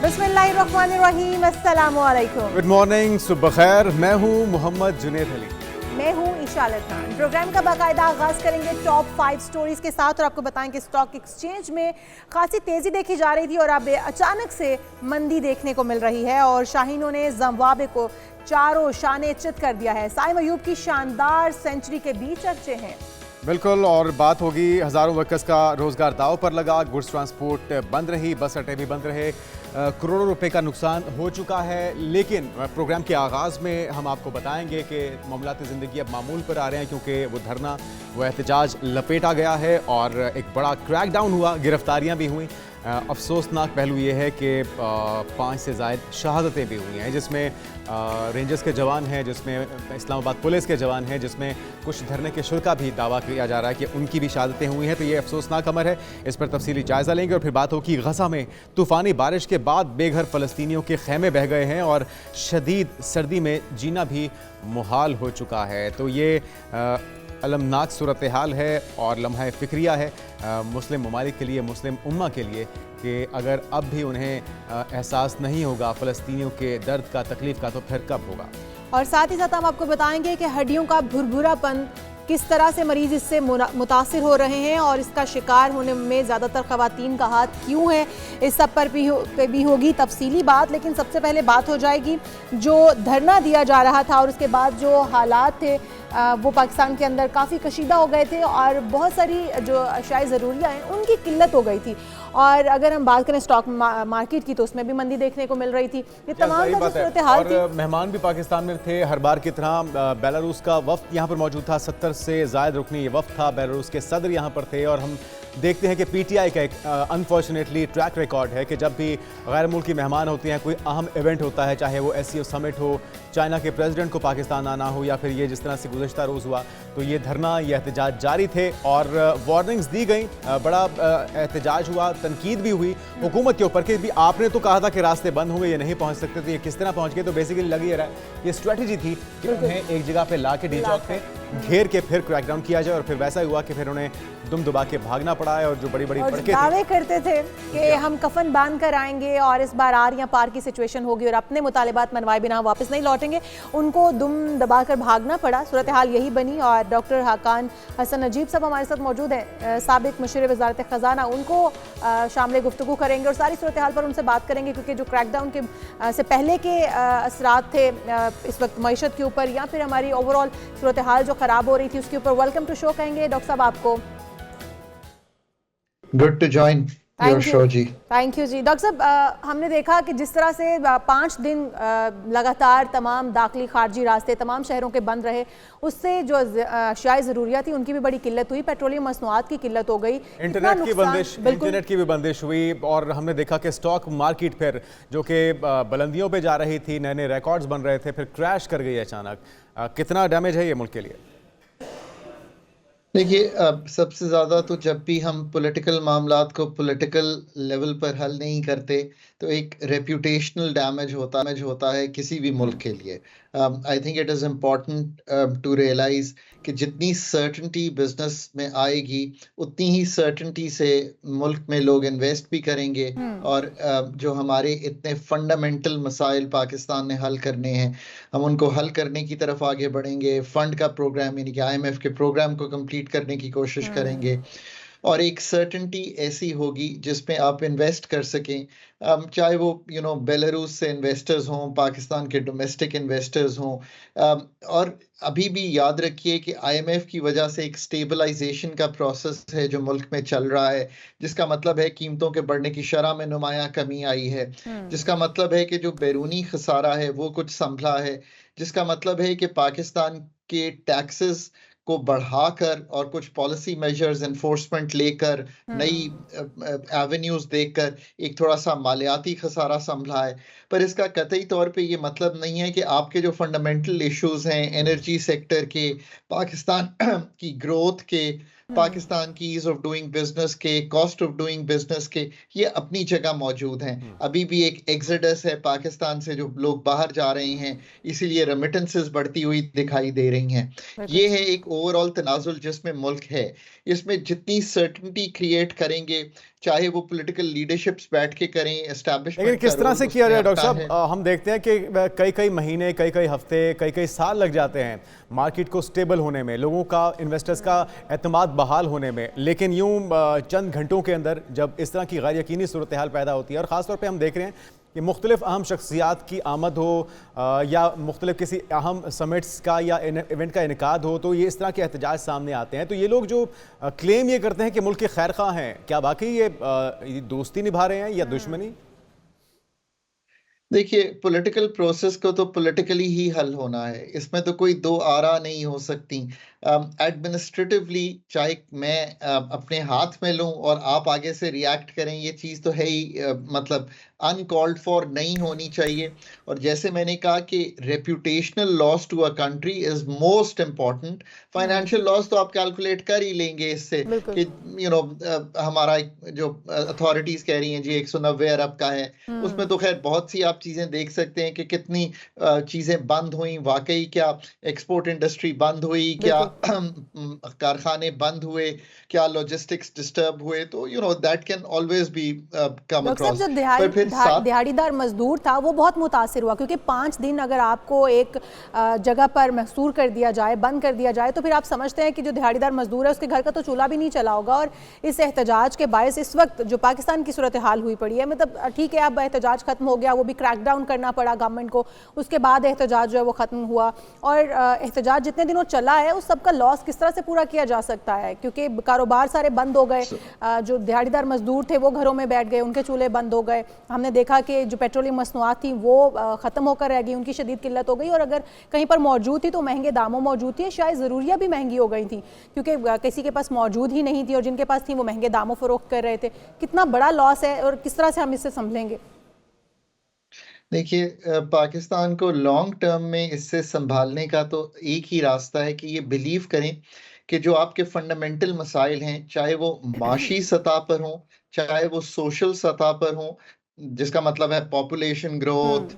बिस्मिल्लाहिर्रहमानिर्रहीम, अस्सलामुअलैकुम। Good morning, सुबह खैर। मैं हूँ मोहम्मद जुनैद अली। मैं हूँ इशालत खान। प्रोग्राम का बाकायदा आगाज़ करेंगे टॉप 5 स्टोरीज के साथ और आपको बताएं कि स्टॉक एक्सचेंज में खासी तेज़ी देखी जा रही थी और अब अचानक से मंदी देखने को मिल रही है और शाहीनों ने ज़िम्बाब्वे को चारों शाने चित कर दिया है। साइम अयूब की शानदार सेंचुरी के भी चर्चे हैं। बिल्कुल, और बात होगी हज़ारों वर्कर्स का रोज़गार दांव पर लगा, गुड्स ट्रांसपोर्ट बंद रही, बस अड्डे भी बंद रहे, करोड़ों रुपए का नुकसान हो चुका है। लेकिन प्रोग्राम के आगाज़ में हम आपको बताएंगे कि मामलात ज़िंदगी अब मामूल पर आ रहे हैं, क्योंकि वो धरना, वो एहतजाज लपेटा गया है और एक बड़ा क्रैकडाउन हुआ, गिरफ्तारियाँ भी हुई। अफसोसनाक पहलू ये है कि 5 से ज़ायद शहादतें भी हुई हैं, जिसमें रेंजर्स के जवान हैं, जिसमें इस्लामाबाद पुलिस के जवान हैं, जिसमें कुछ धरने के शुल्का भी दावा किया जा रहा है कि उनकी भी शहादतें हुई हैं। तो ये अफसोसनाक अमर है, इस पर तफसीली जायज़ा लेंगे। और फिर बात होगी गज़ा में तूफ़ानी बारिश के बाद बेघर फ़लस्तीनियों के खैमे बह गए हैं और शदीद सर्दी में जीना भी मुहाल हो चुका है। तो ये अलमनाक सूरत हाल है और लम्हा फ़िक्रिया है मुस्लिम ममालिक के लिए, मुस्लिम उम्मा के लिए, कि अगर अब भी उन्हें एहसास नहीं होगा फ़लस्तीनियों के दर्द का, तकलीफ़ का, तो फिर कब होगा। और साथ ही साथ हम आपको बताएंगे कि हड्डियों का भुरभुरापन किस तरह से मरीज इससे मुतासिर हो रहे हैं और इसका शिकार होने में ज़्यादातर ख़वातीन का हाथ क्यों है। इस सब पर भी होगी तफसीली बात। लेकिन सबसे पहले बात हो जाएगी जो धरना दिया जा रहा था और उसके बाद जो हालात थे वो पाकिस्तान के अंदर काफ़ी कशीदा हो गए थे और बहुत सारी जो अशाए ज़रूरियाँ हैं उनकी किल्लत हो गई थी। और अगर हम बात करें स्टॉक मार्केट की तो उसमें भी मंदी देखने को मिल रही थी। ये तमाम सूरत हाल थी। मेहमान भी पाकिस्तान में थे हर बार की तरह। बेलारूस का वफ्द यहाँ पर मौजूद था, 70 से ज़ायद रुकनी ये वफ्द था। बेलारूस के सदर यहाँ पर थे और हम देखते हैं कि पीटीआई का एक अनफॉर्चुनेटली ट्रैक रिकॉर्ड है कि जब भी गैर मुल्की मेहमान होते हैं, कोई अहम इवेंट होता है, चाहे वो एससीओ समिट हो, चाइना के प्रेसिडेंट को पाकिस्तान आना हो, या फिर ये जिस तरह से गुज़श्ता रोज़ हुआ, तो ये धरना, ये एहतजाज जारी थे और वार्निंग्स दी गई, बड़ा एहतजाज हुआ, तनकीद भी हुई हुकूमत के ऊपर कि भी आपने तो कहा था कि रास्ते बंद होंगे, ये नहीं पहुँच सकते, तो ये किस तरह पहुँच गए। तो बेसिकली लग ही रहा है ये स्ट्रेटजी थी कि उन्हें एक जगह पे ला के डी चौक पे घेर के फिर क्रैकडाउन किया जाए। और फिर वैसा हुआ कि फिर उन्हें दुम दुबा के भागना पड़ा है और जो बड़ी बड़ी दावे करते थे कि हम कफन बांध कर आएंगे और इस बार आर या पार की सिचुएशन होगी और अपने मुतालिबात मनवाए बिना वापस नहीं लौटेंगे, उनको दुम दबा कर भागना पड़ा। सूरत हाल यही बनी। और डॉक्टर हाकान हसन नजीब साहब हमारे साथ मौजूद हैं, साबिक मुशीर वज़ारत ख़ज़ाना, उनको शामिल गुफ्तगू करेंगे और सारी सूरत हाल पर उनसे बात करेंगे, क्योंकि जो क्रैकडाउन के से पहले के असरात थे इस वक्त मईशत के ऊपर या फिर हमारी ओवरऑल सूरत हाल जो ख़राब हो रही थी उसके ऊपर। वेलकम टू शो कहेंगे डॉक्टर साहब आपको। Good to join your show जी। थैंक यू जी। डॉक्टर साहब, हमने देखा कि जिस तरह से 5 दिन लगातार तमाम दाखिली खारजी रास्ते तमाम शहरों के बंद रहे, उससे जो अशियाए ज़रूरियात थी उनकी भी बड़ी किल्लत हुई, पेट्रोलियम मसनूआत की किल्लत हो गई, इंटरनेट की भी बंदिश हुई। और हमने देखा कि स्टॉक मार्केट फिर जो कि बुलंदियों पे जा रही थी, नए नए रिकॉर्ड्स बन रहे थे, फिर क्रैश कर गई अचानक। कितना डैमेज है ये मुल्क के लिए? देखिए, सबसे ज़्यादा तो जब भी हम पॉलिटिकल मामलात को पॉलिटिकल लेवल पर हल नहीं करते तो एक रेप्यूटेशनल डैमेज होता है किसी भी मुल्क के लिए। I think it is important to realise कि जितनी सर्टनिटी बिजनेस में आएगी उतनी ही सर्टनिटी से मुल्क में लोग इन्वेस्ट भी करेंगे और जो हमारे इतने फंडामेंटल मसाइल पाकिस्तान ने हल करने हैं, हम उनको हल करने की तरफ आगे बढ़ेंगे। फंड का प्रोग्राम यानी कि IMF के प्रोग्राम को कंप्लीट करने की कोशिश करेंगे और एक सर्टेनिटी ऐसी होगी जिसमें आप इन्वेस्ट कर सकें, चाहे वो बेलारूस से इन्वेस्टर्स हों, पाकिस्तान के डोमेस्टिक इन्वेस्टर्स हों। और अभी भी याद रखिए कि IMF की वजह से एक स्टेबलाइजेशन का प्रोसेस है जो मुल्क में चल रहा है, जिसका मतलब है कीमतों के बढ़ने की शरह में नुमाया कमी आई है, जिसका मतलब है कि जो बैरूनी खसारा है वो कुछ संभला है, जिसका मतलब है कि पाकिस्तान के टैक्सेस को बढ़ाकर और कुछ पॉलिसी मेजर्स एनफोर्समेंट लेकर, नई एवेन्यूज देखकर एक थोड़ा सा मालियाती खसारा संभला है। पर इसका कतई तौर पे ये मतलब नहीं है कि आपके जो फंडामेंटल इश्यूज हैं एनर्जी सेक्टर के, पाकिस्तान की ग्रोथ के, पाकिस्तान की ईज ऑफ डूइंग बिजनेस के, कॉस्ट ऑफ डूइंग बिजनेस के, ये अपनी जगह मौजूद हैं। अभी भी एक एग्जोडस है पाकिस्तान से, जो लोग बाहर जा रहे हैं, इसीलिए रेमिटेंसेस बढ़ती हुई दिखाई दे रही हैं। ये है एक ओवरऑल तनाजुल जिसमें मुल्क है। इसमें जितनी सर्टेनिटी क्रिएट करेंगे, चाहे वो पॉलिटिकल लीडरशिप्स बैठ के करें, एस्टैब्लिशमेंट, लेकिन किस तरह से किया जाए डॉक्टर साहब? हम देखते हैं कि कई कई महीने, कई कई हफ्ते, कई कई साल लग जाते हैं मार्केट को स्टेबल होने में, लोगों का, इन्वेस्टर्स का एतमाद बहाल होने में, लेकिन यूं चंद घंटों के अंदर जब इस तरह की गैर यकीनी सूरत हाल पैदा होती है, और ख़ासतौर पर हम देख रहे हैं कि मुख्तलिफ अहम शख्सियात की आमद हो या मुख्तलिफ किसी अहम समिट्स का या इवेंट का इनकाद हो, तो ये इस तरह के एहतजाज सामने आते हैं। तो ये लोग जो क्लेम ये करते हैं कि मुल्क के खैर खा हैं, क्या वाकई ये दोस्ती निभा रहे हैं या दुश्मनी? देखिए, पॉलिटिकल प्रोसेस को तो पॉलिटिकली ही हल होना है, इसमें तो कोई दो आरा नहीं हो सकती। एडमिनिस्ट्रेटिवली चाहे मैं अपने हाथ में लूं और आप आगे से रिएक्ट करें, ये चीज़ तो है ही मतलब अनकॉल्ड फॉर नहीं होनी चाहिए। और जैसे मैंने कहा कि reputational loss to a country is most important. Financial loss तो आप कैलकुलेट कर ही लेंगे इससे कि हमारा जो अथॉरिटीज कह रही हैं जी 190 अरब का है, उसमें तो खैर बहुत सी आप चीजें देख सकते हैं कि कितनी चीजें बंद हुई, वाकई क्या एक्सपोर्ट इंडस्ट्री बंद हुई, क्या कारखाने बंद हुए, क्या लॉजिस्टिक्स डिस्टर्ब हुए, तो that can always be come across. जो दिहाड़ीदार मजदूर था वो बहुत मुतासिर हुआ, क्योंकि 5 दिन अगर आपको एक जगह पर महसूर कर दिया जाए, बंद कर दिया जाए, तो फिर आप समझते हैं कि जो दिहाड़ीदार मजदूर है उसके घर का तो चूल्हा भी नहीं चला होगा। और इस एहतजाज के बायस इस वक्त जो पाकिस्तान की सूरत हाल हुई पड़ी है, मतलब ठीक है अब एहतजाज खत्म हो गया, वो भी क्रैकडाउन करना पड़ा गवर्नमेंट को, उसके बाद एहतजाज जो है वो खत्म हुआ, और एहतजाज जितने दिनों चला है उस सबका लॉस किस तरह से पूरा किया जा सकता है? क्योंकि कारोबार सारे बंद हो गए, जो दिहाड़ीदार मजदूर थे वो घरों में बैठ गए, उनके चूल्हे बंद हो गए। हमने देखा कि जो पेट्रोलियम मसनूआत थी वो ख़त्म होकर रह गई, उनकी शदीद किल्लत हो गई, और अगर कहीं पर मौजूद थी तो महंगे दामों मौजूद थी, शायद ज़रूरियाँ भी महंगी हो गई थी क्योंकि किसी के पास मौजूद ही नहीं थी, और जिनके पास थी वो महंगे दामों फ़रोख्त कर रहे थे। कितना बड़ा लॉस है और किस तरह से हम इससे संभलेंगे? देखिए, पाकिस्तान को लॉन्ग टर्म में इससे संभालने का तो एक ही रास्ता है कि ये बिलीव करें कि जो आपके फंडामेंटल मसाइल हैं, चाहे वो माशी सतह पर हों, चाहे वो सोशल सतह पर हों, जिसका मतलब है population growth,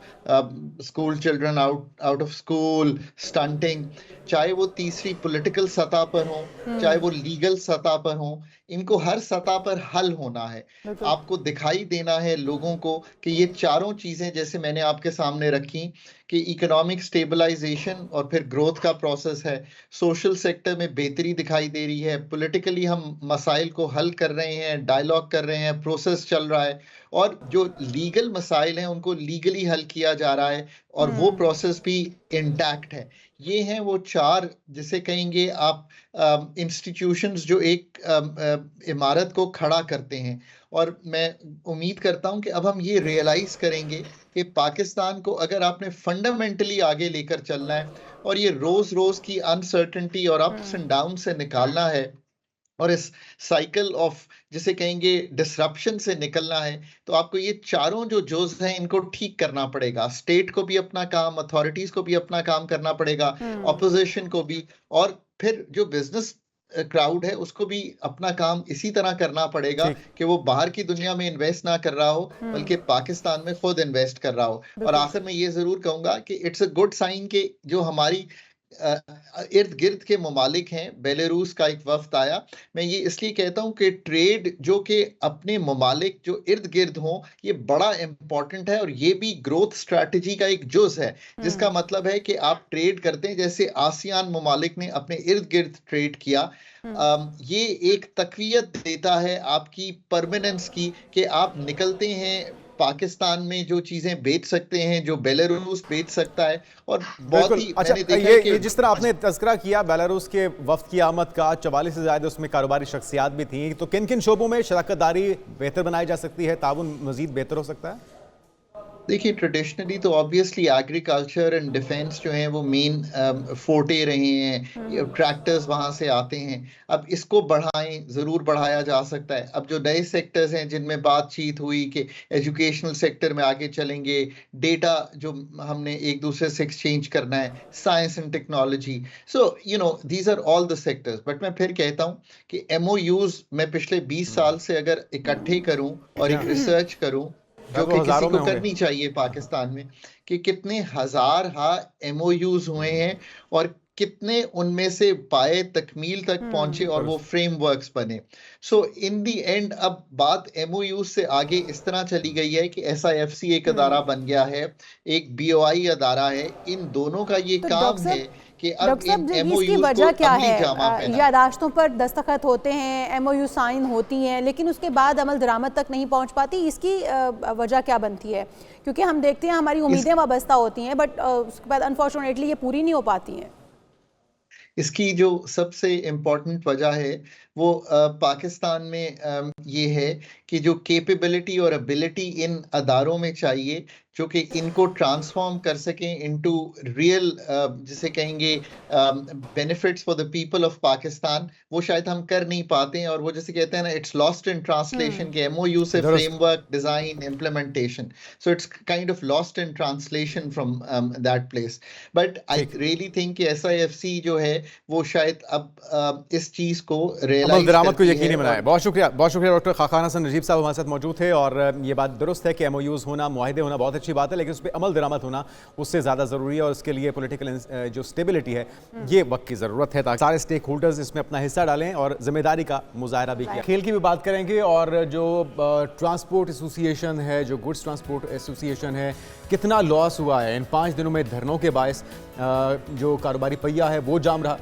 school children out of school, stunting, चाहे वो तीसरी पॉलिटिकल सतह पर हो, चाहे वो लीगल सतह पर हो, इनको हर सतह पर हल होना है। आपको दिखाई देना है लोगों को कि ये चारों चीजें जैसे मैंने आपके सामने रखी कि इकोनॉमिक स्टेबलाइजेशन और फिर ग्रोथ का प्रोसेस है, सोशल सेक्टर में बेहतरी दिखाई दे रही है, पॉलिटिकली हम मसाइल को हल कर रहे हैं, डायलॉग कर रहे हैं, प्रोसेस चल रहा है, और जो लीगल मसाइल हैं उनको लीगली हल किया जा रहा है, और वो प्रोसेस भी इंटैक्ट है। ये हैं वो चार, जिसे कहेंगे आप इंस्टीट्यूशंस जो एक इमारत को खड़ा करते हैं। और मैं उम्मीद करता हूं कि अब हम ये रियलाइज करेंगे कि पाकिस्तान को अगर आपने फंडामेंटली आगे लेकर चलना है और ये रोज रोज की अनसर्टेनिटी और अप्स एंड डाउन से निकालना है, और इस साइकिल ऑफ जिसे कहेंगे डिसरप्शन से निकलना है, तो आपको ये चारों जो जोज हैं इनको ठीक करना पड़ेगा। स्टेट को भी अपना काम, अथॉरिटीज को भी अपना काम करना पड़ेगा, ऑपोजिशन को भी, और फिर जो बिजनेस क्राउड है उसको भी अपना काम इसी तरह करना पड़ेगा कि वो बाहर की दुनिया में इन्वेस्ट ना कर रहा हो बल्कि पाकिस्तान में खुद इन्वेस्ट कर रहा हो। और आखिर में ये जरूर कहूंगा कि इट्स अ गुड साइन कि जो हमारी इर्द गिर्द के ममालिक हैं, बेलारूस का एक वफ्द आया। मैं ये इसलिए कहता हूं कि ट्रेड जो कि अपने ममालिक जो इर्द गिर्द हों, ये बड़ा इंपॉर्टेंट है, और ये भी ग्रोथ स्ट्रैटेजी का एक जुज है, जिसका मतलब है कि आप ट्रेड करते हैं जैसे आसियान ममालिक ने अपने इर्द गिर्द ट्रेड किया। ये एक तकवीयत देता है आपकी परमानेंस की कि आप निकलते हैं पाकिस्तान में जो चीजें बेच सकते हैं जो बेलारूस बेच सकता है। और बहुत ही अच्छा, ये जिस तरह आपने तज़किरा किया बेलारूस के वफ्द की आमद का, 44 से ज़्यादा उसमें कारोबारी शख्सियात भी थी, तो किन किन शोबों में शराकत दारी बेहतर बनाई जा सकती है, ताउन मजीद बेहतर हो सकता है? देखिए, ट्रेडिशनली तो ऑब्वियसली एग्रीकल्चर एंड डिफेंस जो है वो मेन फोर्टे रहे हैं, ट्रैक्टर्स वहां से आते हैं। अब इसको बढ़ाएं, जरूर बढ़ाया जा सकता है। अब जो नए सेक्टर्स हैं जिनमें बातचीत हुई कि एजुकेशनल सेक्टर में आगे चलेंगे, डेटा जो हमने एक दूसरे से एक्सचेंज करना है, science and technology, so these are all the sectors. But मैं फिर कहता हूँ कि MOUs मैं पिछले 20 साल से अगर इकट्ठे करूं और एक रिसर्च करूं जो कि किसी को करनी चाहिए पाकिस्तान में, कि कितने हजार MOUs हुए हैं और कितने उनमें से पाए तकमील तक पहुंचे और वो फ्रेमवर्क्स बने। सो इन दी एंड अब बात MOUs से आगे इस तरह चली गई है कि SIFC एक अदारा बन गया है, एक BOI अदारा है। इन दोनों का ये काम है कि अब इन MOUs वजह को क्या अमली है? जामा पहनाएं। यादाश्तों पर दस्तखत होते हैं, MOU साइन होती हैं, लेकिन उसके बाद अमल दरामद तक नहीं पहुंच पाती। इसकी वजह क्या बनती है? क्योंकि हम देखते हैं हमारी उम्मीदें वाबस्ता होती हैं, बट उसके बाद अनफॉर्चुनेटली ये पूरी नहीं हो पाती हैं। इसकी जो सबसे इम्पोर्टेंट वजह है वो पाकिस्तान में ये है कि जो कैपेबिलिटी और एबिलिटी इन अदारों में चाहिए जो कि इनको ट्रांसफॉर्म कर सकें इनटू रियल, जिसे कहेंगे benefits for the people of Pakistan, वो शायद हम कर नहीं पाते हैं। और वो जैसे कहते हैं ना, इट्स लॉस्ट इन ट्रांसलेशन के MOU से framework, design, implementation, so it's kind of lost in translation from that place. But I really think कि SIFC जो है वो शायद अब इस चीज को अमल दरामद को यकीनी बनाए। बहुत शुक्रिया डॉक्टर खाखान हसन नजीब साहब हमारे साथ मौजूद थे। और ये बात दुरुस्त है कि MOUs होना, मुआहिदे होना बहुत अच्छी बात है, लेकिन उस पर अमल दरामद होना उससे ज़्यादा ज़रूरी है। और उसके लिए पॉलिटिकल जो स्टेबिलिटी है ये वक्त की ज़रूरत है, ताकि सारे स्टेक होल्डर्स इसमें अपना हिस्सा डालें और जिम्मेदारी का मुजाहरा भी किया। खेल की भी बात करेंगे और जो ट्रांसपोर्ट एसोसिएशन है, जो गुड्स ट्रांसपोर्ट एसोसिएशन है, कितना लॉस हुआ है इन 5 दिनों में धरनों के बायस। जो कारोबारी पहिया है वो जाम रहा।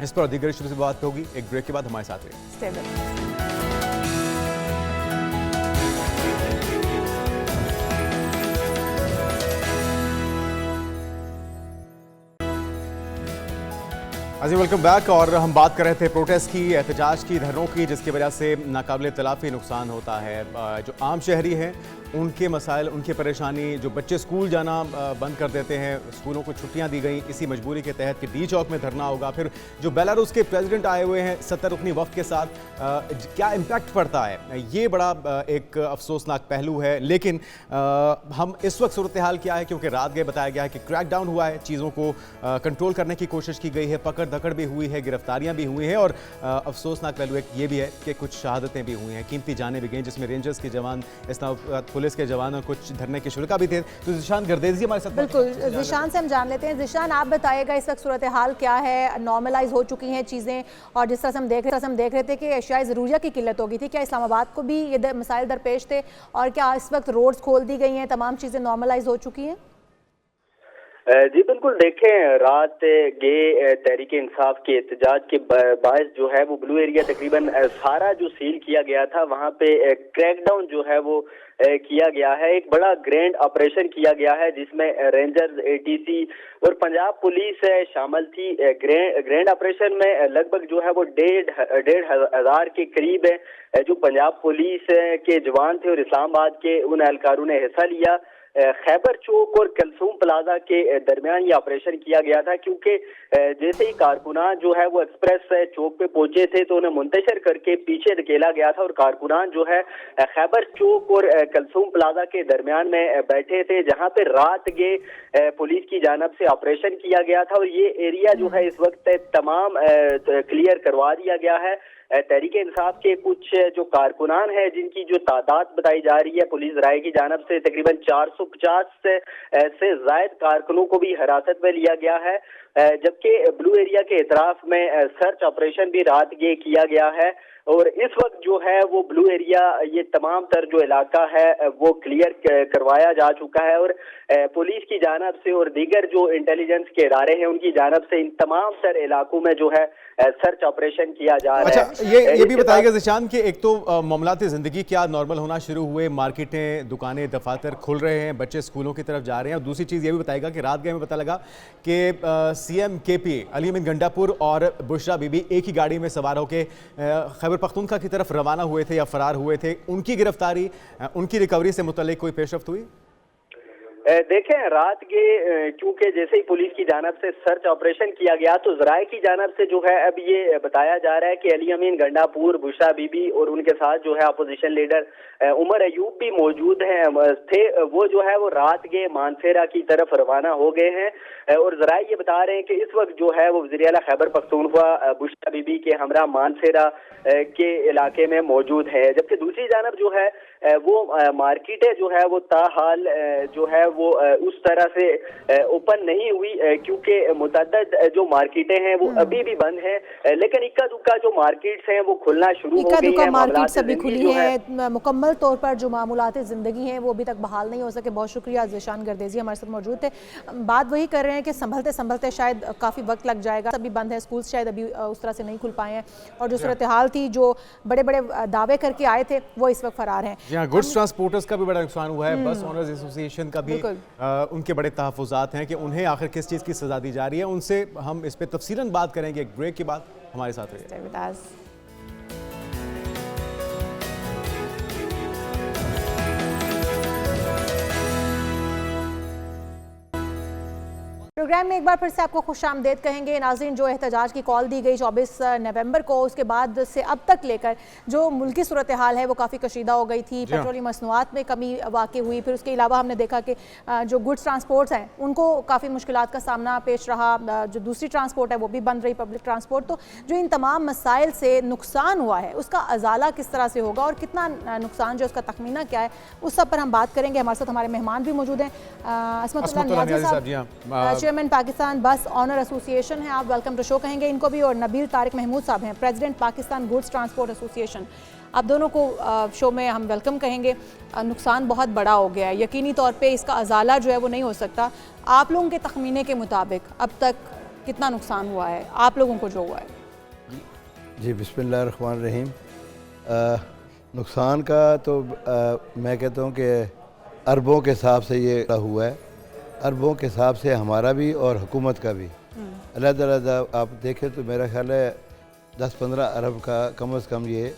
इस पर दीगर शुरू से बात होगी। एक ब्रेक के बाद हमारे साथ रहिए। अजी वेलकम बैक। और हम बात कर रहे थे प्रोटेस्ट की, एहतजाज की, धरनों की, जिसकी वजह से नाकाबिल तलाफी नुकसान होता है। जो आम शहरी हैं उनके मसाइल, उनकी परेशानी, जो बच्चे स्कूल जाना बंद कर देते हैं, स्कूलों को छुट्टियां दी गई इसी मजबूरी के तहत कि डी चौक में धरना होगा। फिर जो बेलारूस के प्रेसिडेंट आए हुए हैं 70 रुकनी वफ़द के साथ, क्या इम्पैक्ट पड़ता है, ये बड़ा एक अफसोसनाक पहलू है। लेकिन हम इस वक्त सूरत हाल क्या है, क्योंकि रात गए बताया गया है कि क्रैकडाउन हुआ है, चीज़ों को कंट्रोल करने की कोशिश की गई है, पकड़ धकड़ भी हुई है, गिरफ्तारियां भी हुई हैं। और अफसोसनाक पहलू एक ये भी है कि कुछ शहादतें भी हुई हैं, कीमती जानें भी गई, जिसमें रेंजर्स के जवान, पुलिस के जवान और कुछ धरने के शुल्का भी थे। तो जिशान गर्देजी हमारे साथ। बिल्कुल, जिशान से हम जान लेते हैं। जिशान, आप बताइएगा इस वक्त सूरत हाल क्या है? नॉर्मलाइज हो चुकी हैं चीज़ें, और जिस तरह से हम देख रहे थे कि अशियाए ज़रूरिया की किल्लत हो गई थी, क्या इस्लामाबाद को भी ये मसाइल दरपेश थे? और क्या इस वक्त रोड्स खोल दी गई हैं, तमाम चीज़ें नॉर्मलाइज हो चुकी हैं? जी बिल्कुल, देखें रात गे तहरीक इंसाफ के एहतजाज के बायस जो है वो ब्लू एरिया तकरीबन सारा जो सील किया गया था, वहाँ पे क्रैकडाउन जो है वो किया गया है। एक बड़ा ग्रैंड ऑपरेशन किया गया है जिसमें रेंजर्स, ATC और पंजाब पुलिस शामिल थी। ग्रैंड ऑपरेशन में लगभग जो है वो 1,500 के करीब जो पंजाब पुलिस के जवान थे और इस्लामाबाद के उन एहलकारों ने हिस्सा लिया। खैबर चौक और कलसूम प्लाजा के दरमियान ये ऑपरेशन किया गया था, क्योंकि जैसे ही कारकुनान जो है वो एक्सप्रेस चौक पे पहुंचे थे तो उन्हें मुंतशिर करके पीछे धकेला गया था और कारकुनान जो है खैबर चौक और कलसूम प्लाजा के दरमियान में बैठे थे, जहां पे रात के पुलिस की जानिब से ऑपरेशन किया गया था। और ये एरिया जो है इस वक्त तमाम क्लियर करवा दिया गया है। तहरीक इंसाफ के कुछ जो कारकुनान है जिनकी जो तादाद बताई जा रही है पुलिस राय की जानिब से, तकरीबन 450 से जायद कारकुनों को भी हिरासत में लिया गया है। जबकि ब्लू एरिया के इतराफ में सर्च ऑपरेशन भी रात ये किया गया है। और इस वक्त जो है वो ब्लू एरिया, ये तमाम तर जो इलाका है वो क्लियर करवाया जा चुका है। और पुलिस की जानिब से और दीगर जो इंटेलिजेंस के इदारे हैं उनकी जानिब से इन तमाम तर इलाकों में जो है सर्च ऑपरेशन किया जा रहा है। ये भी बताइएगा जिशान कि एक तो मामलात ज़िंदगी क्या नॉर्मल होना शुरू हुए, मार्केटें, दुकानें, दफातर खुल रहे हैं, बच्चे स्कूलों की तरफ जा रहे हैं। और दूसरी चीज़ ये भी बताएगा कि रात गए में पता लगा कि CM KP अली अमीन गंडापुर और बुशरा बीबी एक ही गाड़ी में सवार होकर खैबर पख्तूनख्वा की तरफ रवाना हुए थे या फरार हुए थे। उनकी गिरफ्तारी, उनकी रिकवरी से मुतल्लिक कोई पेशरफ्त हुई? देखें रात के क्योंकि जैसे ही पुलिस की जानिब से सर्च ऑपरेशन किया गया तो जराए की जानिब से जो है अब ये बताया जा रहा है कि अली अमीन गंडापुर, बुशरा बीबी और उनके साथ जो है अपोजिशन लीडर उमर अयूब भी मौजूद थे। वो जो है वो रात के मानसेरा की तरफ रवाना हो गए हैं और जराए ये बता रहे हैं कि इस वक्त जो है वो वज़ीर आला खैबर पख्तूनख्वा बुशरा बीबी के हमरा मानसेरा के इलाके में मौजूद है। जबकि दूसरी जानब जो है वो मार्केटें जो है वो ताहाल जो है वो उस तरह से ओपन नहीं हुई क्योंकि मुतअद्दिद जो मार्केटें हैं वो अभी भी बंद हैं, लेकिन इक्का दुक्का जो मार्केट्स हैं वो खुलना शुरू हो गई हैं। मार्केट सभी खुली है, मुकम्मल तौर पर जो मामूलात ज़िंदगी हैं वो अभी तक बहाल नहीं हो सके। बहुत शुक्रिया ज़ीशान गर्देज़ी हमारे साथ मौजूद थे। बात वही कर रहे हैं कि संभलते संभलते शायद काफ़ी वक्त लग जाएगा, सभी बंद है, स्कूल शायद अभी उस तरह से नहीं खुल पाए हैं और जो सूरत हाल थी, जो बड़े बड़े दावे करके आए थे वो इस वक्त फरार हैं। यहाँ गुड्स ट्रांसपोर्टर्स का भी बड़ा नुकसान हुआ है, बस ओनर्स एसोसिएशन का भी उनके बड़े तहफ़्फ़ुज़ात हैं कि उन्हें आखिर किस चीज़ की सज़ा दी जा रही है। उनसे हम इस पर तफसीलन बात करेंगे एक ब्रेक के बाद। हमारे साथ रहिए। प्रोग्राम में एक बार फिर से आपको खुशामदीद कहेंगे। नाज़रीन, जो एहतजाज की कॉल दी गई 24 नवंबर को, उसके बाद से अब तक लेकर जो मुल्की सूरत हाल है वो काफ़ी कशीदा हो गई थी। पेट्रोलियम मसनूआत में कमी वाक़ई हुई, फिर उसके अलावा हमने देखा कि जो गुड्स ट्रांसपोर्ट्स हैं उनको काफ़ी मुश्किलात का सामना पेश रहा। जो दूसरी ट्रांसपोर्ट है वो भी बंद रही, पब्लिक ट्रांसपोर्ट। तो जो इन तमाम मसाइल से नुकसान हुआ है उसका अजाला किस तरह से होगा और कितना नुकसान जो उसका तखमीना क्या है, उस सब पर हम बात करेंगे। हमारे साथ हमारे मेहमान भी मौजूद हैं। अस्मतुल्लाह नियाज़ी साहब, चेयरमैन पाकिस्तान बस ऑनर एसोसिएशन है, आप वेलकम टू शो कहेंगे इनको भी, और नबील तारिक महमूद साहब हैं, president Pakistan goods transport association. आप दोनों को शो में हम वेलकम कहेंगे। नुकसान बहुत बड़ा हो गया है, यकीनी तौर पे इसका अजाला जो है वो नहीं हो सकता। आप लोगों के तखमीने के मुताबिक अब तक कितना नुकसान हुआ है आप लोगों को जो हुआ है? जी बिस्मिल्लाहिर्रहमानिर्रहीम। नुकसान का तो मैं कहता हूँ कि अरबों के हिसाब से ये हुआ है, अरबों के हिसाब से हमारा भी और हुकूमत का भी। अलग-अलग आप देखें तो मेरा ख्याल है 10-15 अरब का कम अज़ कम ये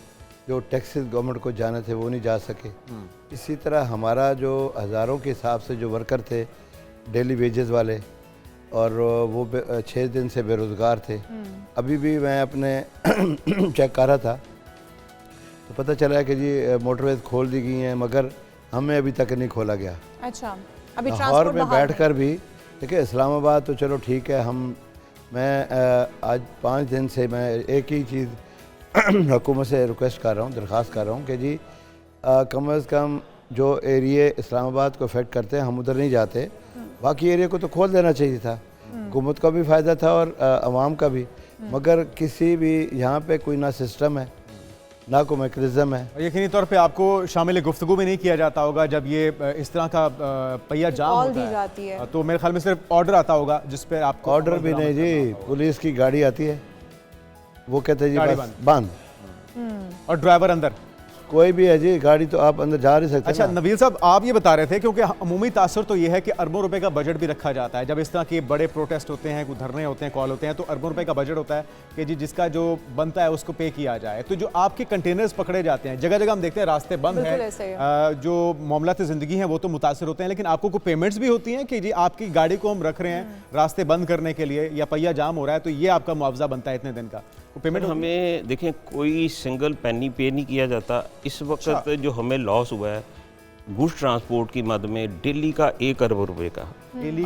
जो टैक्सेस गवर्नमेंट को जाने थे वो नहीं जा सके। इसी तरह हमारा जो हज़ारों के हिसाब से जो वर्कर थे डेली वेजेस वाले, और वो 6 दिन से बेरोज़गार थे। अभी भी मैं अपने चेक कर रहा था तो पता चला कि जी मोटरवेज खोल दी गई हैं, मगर हमें अभी तक नहीं खोला गया। अच्छा, अभी लाहौर में बैठकर भी देखिए, इस्लामाबाद तो चलो ठीक है, मैं आज 5 दिन से मैं एक ही चीज़ हुकूमत से रिक्वेस्ट कर रहा हूँ, दरख्वास्त कर रहा हूँ कि जी कम अज़ कम जो एरिए इस्लामाबाद को अफेक्ट करते हैं हम उधर नहीं जाते, बाकी एरिया को तो खोल देना चाहिए था। हुकूमत का भी फ़ायदा था और आवाम का भी, मगर किसी भी यहाँ पे कोई ना सिस्टम है ना कोई मैकेनिज्म है। यकीनी तौर पे आपको शामिल गुफ्तगू भी नहीं किया जाता होगा जब ये इस तरह का पहिया जाम होता है, तो मेरे ख्याल में सिर्फ ऑर्डर आता होगा जिस पे आपको। ऑर्डर भी नहीं जी, पुलिस की गाड़ी आती है, वो कहते हैं जी बस बंद, और ड्राइवर अंदर कोई भी है जी, गाड़ी तो आप अंदर जा नहीं सकते। अच्छा नबील साहब, आप ये बता रहे थे क्योंकि अमूमी तासर तो ये है कि अरबों रुपए का बजट भी रखा जाता है जब इस तरह के बड़े प्रोटेस्ट होते हैं, धरने होते हैं, कॉल होते हैं, तो अरबों रुपए का बजट होता है कि जी जिसका जो बनता है उसको पे किया जाए। तो जो आपके कंटेनर्स पकड़े जाते हैं, जगह जगह हम देखते हैं रास्ते बंद हैं, जो मामलात ज़िंदगी हैं वो तो मुतासर होते हैं, लेकिन आपको कोई पेमेंट्स भी होती हैं कि जी आपकी गाड़ी को हम रख रहे हैं रास्ते बंद करने के लिए या पहिया जाम हो रहा है तो ये आपका मुआवजा बनता है इतने दिन का, पेमेंट हमें देखें कोई सिंगल पेनी पे नहीं किया जाता। इस वक्त जो हमें लॉस हुआ है गुड्स ट्रांसपोर्ट की मद में डेली का 1 अरब रुपए का,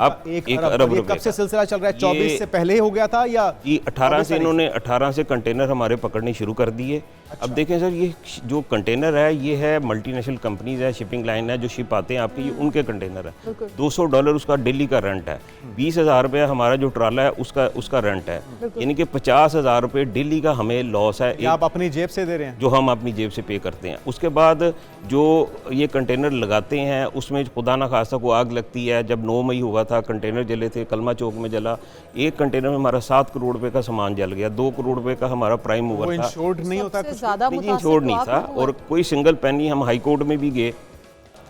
अब 1 अरब रुपए। कब से सिलसिला चल रहा है? 24 से पहले ही हो गया था या ये 18 से? इन्होंने 18 से कंटेनर हमारे पकड़ने शुरू कर दिए। अब देखें सर, ये जो कंटेनर है ये है मल्टीनेशनल कंपनीज है, शिपिंग लाइन है, जो शिप आते हैं आपके, ये उनके कंटेनर है। $200 उसका डेली का रेंट है, 20,000 रुपया हमारा जो ट्राला है उसका रेंट है, यानी कि 50,000 रुपये डेली का हमें लॉस है। आप अपनी जेब से दे रहे हैं? जो हम अपनी जेब से पे करते हैं। उसके बाद जो ये कंटेनर लगाते हैं उसमें खुदा ना खासा को आग लगती है। जब 9 मई हुआ था कंटेनर जले थे, कलमा चौक में जला, एक कंटेनर में हमारा 7 करोड़ रुपए का सामान जल गया, 2 करोड़ रुपए का हमारा प्राइम मूवर था। इंश्योर्ड नहीं होता कुछ? नहीं, इंश्योर्ड नहीं था, और कोई सिंगल पेनी, हम हाई कोर्ट में भी गए।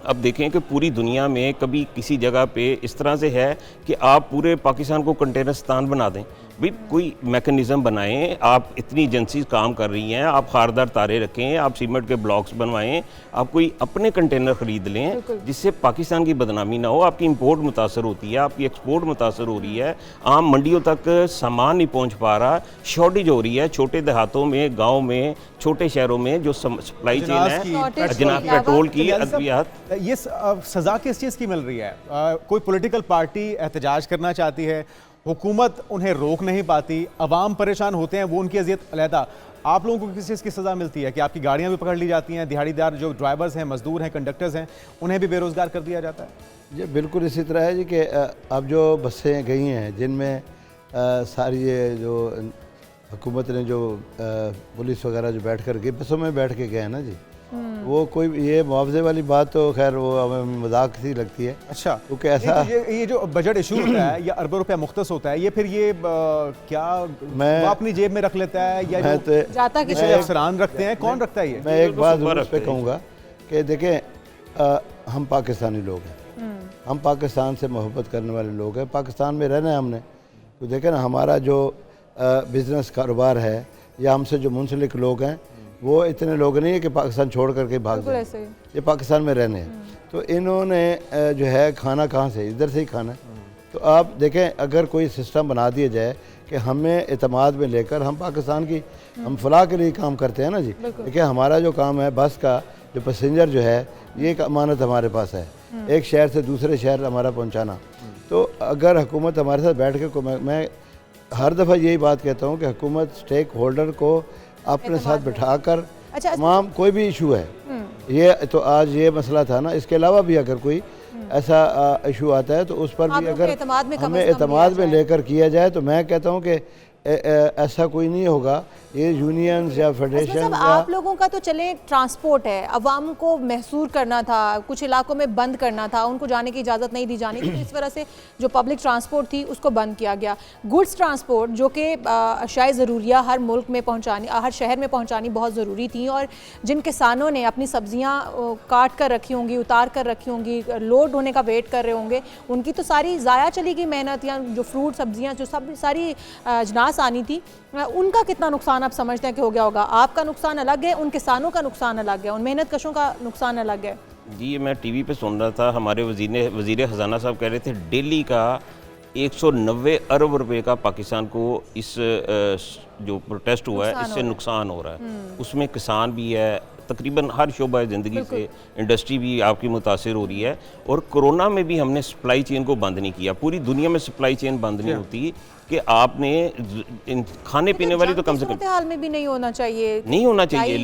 अब देखें कि पूरी दुनिया में कभी किसी जगह पे इस तरह से है कि आप पूरे पाकिस्तान को कंटेनरिस्तान बना दें, भाई कोई मैकेनिज्म बनाएं, आप इतनी एजेंसी काम कर रही हैं, आप खारदार तारे रखें, आप सीमेंट के ब्लॉक्स बनवाएं, आप कोई अपने कंटेनर खरीद लें जिससे पाकिस्तान की बदनामी ना हो। आपकी इंपोर्ट मुतासर होती है, आपकी एक्सपोर्ट मुतासर हो रही है, आम मंडियों तक सामान नहीं पहुंच पा रहा, शॉर्टेज हो रही है छोटे देहातों में, गाँव में, छोटे शहरों में जो सप्लाई चेन है, अजनाब पेट्रोल की, अद्वियात। ये सज़ा किस चीज़ की मिल रही है? कोई पॉलिटिकल पार्टी एहतजाज करना चाहती है, हुकूमत उन्हें रोक नहीं पाती, अवाम परेशान होते हैं, वो उनकी अजियत अलहदा। आप लोगों को किस चीज़ की सज़ा मिलती है कि आपकी गाड़ियां भी पकड़ ली जाती हैं, दिहाड़ीदार जो ड्राइवर्स हैं, मजदूर हैं, कंडक्टर्स हैं, उन्हें भी बेरोज़गार कर दिया जाता है? ये बिल्कुल इसी तरह है जी कि अब जो बसें गई हैं जिनमें सारी ये जो हुकूमत ने जो पुलिस वगैरह जो बैठ कर गई बसों में बैठ के गए हैं ना जी, वो कोई ये मुआवजे वाली बात तो खैर वो हमें मजाक सी लगती है। अच्छा, क्योंकि ऐसा ये जो बजट इशू होता है या अरबों रुपया मुख्तस होता है, ये फिर ये क्या वो अपनी जेब में रख लेता है या मैं जो जाता किसी अफसरान रखते हैं, कौन रखता है ये? मैं एक बात उस पर कहूँगा कि देखें हम पाकिस्तानी लोग हैं, हम पाकिस्तान से मोहब्बत करने वाले लोग हैं, पाकिस्तान में रहना है हमने। तो देखें ना हमारा जो बिज़नेस कारोबार है या हमसे जो मुंसलिक लोग हैं वो इतने लोग नहीं है कि पाकिस्तान छोड़ करके भाग जाए, ये पाकिस्तान में रहने हैं। तो इन्होंने जो है खाना कहाँ से, इधर से ही खाना है। तो आप देखें अगर कोई सिस्टम बना दिया जाए कि हमें एतमाद में लेकर हम पाकिस्तान की हम फलाह के लिए काम करते हैं ना जी। देखिए हमारा जो काम है बस का जो पैसेंजर जो है ये एक अमानत हमारे पास है, एक शहर से दूसरे शहर हमारा पहुँचाना। तो अगर हुकूमत हमारे साथ बैठ के मैं हर दफ़ा यही बात कहता हूँ कि हुकूमत स्टेक होल्डर को अपने साथ बिठाकर तमाम कोई भी इशू है, ये तो आज ये मसला था ना, इसके अलावा भी अगर कोई ऐसा इशू आता है तो उस पर भी अगर हमें एतमाद में लेकर किया जाए तो मैं कहता हूँ कि ऐसा कोई नहीं होगा। ये यूनियंस या फेडरेशन आप लोगों का तो चले ट्रांसपोर्ट है, अवाम को महसूर करना था, कुछ इलाकों में बंद करना था, उनको जाने की इजाज़त नहीं दी जानी थी, तो इस वजह से जो पब्लिक ट्रांसपोर्ट थी उसको बंद किया गया। गुड्स ट्रांसपोर्ट जो कि अशाए ज़रूरिया हर मुल्क में पहुँचानी, हर शहर में पहुँचानी बहुत ज़रूरी थी, और जिन किसानों ने अपनी सब्जियाँ काट कर रखी होंगी, उतार कर रखी होंगी, लोड होने का वेट कर रहे होंगे, उनकी तो सारी ज़ाया चली गई मेहनत, या जो फ्रूट सब्जियाँ जो सब सारी अजनास आनी थी, उनका कितना नुकसान आप समझते हैं कि हो गया होगा? आपका नुकसान अलग है, उन किसानों का नुकसान अलग है, उन मेहनत कशों का नुकसान अलग है। जी ये मैं टीवी पे सुन रहा था, हमारे वज़ीर ख़जाना साहब कह रहे थे दिल्ली का 190 अरब रुपए का पाकिस्तान को इस जो प्रोटेस्ट हुआ है इससे नुकसान हो रहा है। उसमें किसान भी है, तकरीबन हर शोबा ज़िंदगी से इंडस्ट्री भी आपकी मुतासिर हो रही है। और कोरोना में भी हमने सप्लाई चेन को बंद नहीं किया, पूरी दुनिया में सप्लाई चेन बंद नहीं होती कि आपने खाने पीने वाली तो कम से कम हाल में भी नहीं होना चाहिए, नहीं होना चाहिए।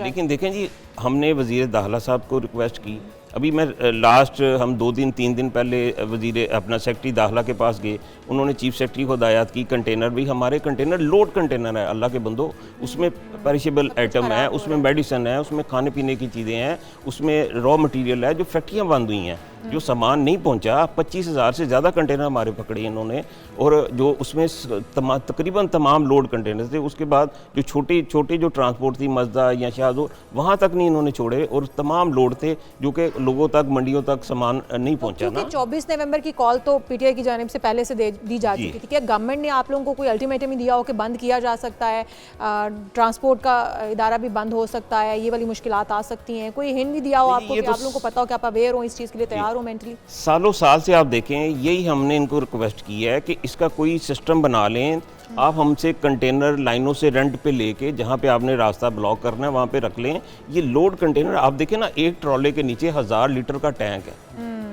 लेकिन देखें जी हमने वज़ीर दाखिला साहब को रिक्वेस्ट की, अभी मैं लास्ट हम 2-3 दिन पहले वज़ीर अपना सेक्रेटरी दाखिला के पास गए, उन्होंने चीफ सेक्रेटरी को हदायत की कंटेनर भी हमारे कंटेनर लोड कंटेनर है अल्लाह के बंदो, उसमें पेरिशेबल आइटम है, उसमें मेडिसिन है, उसमें खाने पीने की चीज़ें हैं, उसमें रॉ मटेरियल है, जो फैक्ट्रियाँ बंद हुई हैं, जो सामान नहीं पहुंचा। 25,000 से ज़्यादा कंटेनर हमारे पकड़े इन्होंने, और जो उसमें तकरीबन तमाम लोड कंटेनर थे। उसके बाद जो छोटे जो ट्रांसपोर्ट थी मज़दा या शाहजोर, वहाँ तक नहीं इन्होंने छोड़े, और तमाम लोड थे जो कि लोगों तक मंडियों तक सामान नहीं पहुँचा ना। 24 नवंबर की कॉल तो पीटीआई की जानिब से पहले से दी जा चुकी थी। क्या गवर्नमेंट ने आप लोगों को कोई अल्टीमेटम ही दिया हो कि बंद किया जा सकता है, ट्रांसपोर्ट का इदारा भी बंद हो सकता है, ये वाली मुश्किलात आ सकती हैं? कोई हिंट भी दिया हो आपको कि आप लोगों को पता हो कि आप अवेयर हो, इस चीज़ के लिए तैयार हो मेंटली? सालों साल से आप देखें यही हमने इनको रिक्वेस्ट की है कि इसका कोई सिस्टम बना लें, आप हमसे कंटेनर लाइनों से रेंट पे लेके जहाँ पे आपने रास्ता ब्लॉक करना है वहाँ पे रख लें। ये लोड कंटेनर आप देखें ना, एक ट्रॉले के नीचे 1000 लीटर का टैंक है,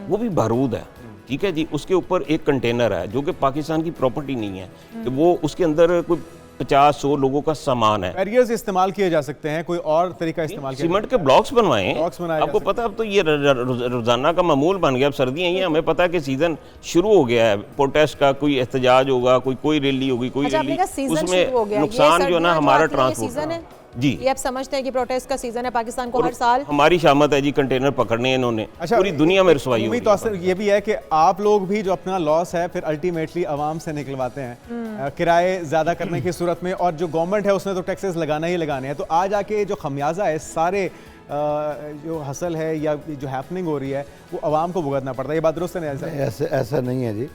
वो भी बारूद है, ठीक है जी, उसके ऊपर एक कंटेनर है जो कि पाकिस्तान की प्रॉपर्टी नहीं है, कि वो उसके अंदर कोई 50-100 लोगों का सामान है। बैरियर्स इस्तेमाल किए जा सकते हैं, कोई और तरीका इस्तेमाल किया? सीमेंट के ब्लॉक्स बनवाएं। आपको पता है अब तो ये रोजाना का मामूल बन गया, अब सर्दियां हैं, हमें पता है कि सीजन शुरू हो गया है, प्रोटेस्ट का कोई एहतजाज होगा, कोई रैली होगी, कोई रैली, उसमें नुकसान जो है ना हमारा ट्रांसपोर्ट। जी ये आप समझते हैं कि प्रोटेस्ट का सीजन है पाकिस्तान को हर साल? हमारी शामत है जी, कंटेनर पकड़ने इन्होंने। अच्छा, पूरी दुनिया में रसवाई होगी। तो असर ये भी है कि आप लोग भी जो अपना लॉस है फिर अल्टीमेटली आवाम से निकलवाते हैं किराए ज़्यादा करने की सूरत में, और जो गवर्नमेंट है उसने तो टैक्सेस लगाना ही लगाने हैं। तो आज आके जो खमियाजा है सारे जो हसल है या जो हैपनिंग हो रही है वो आवाम को भुगतना पड़ता है, ये बात दुरुस्त है? ऐसा नहीं है जी।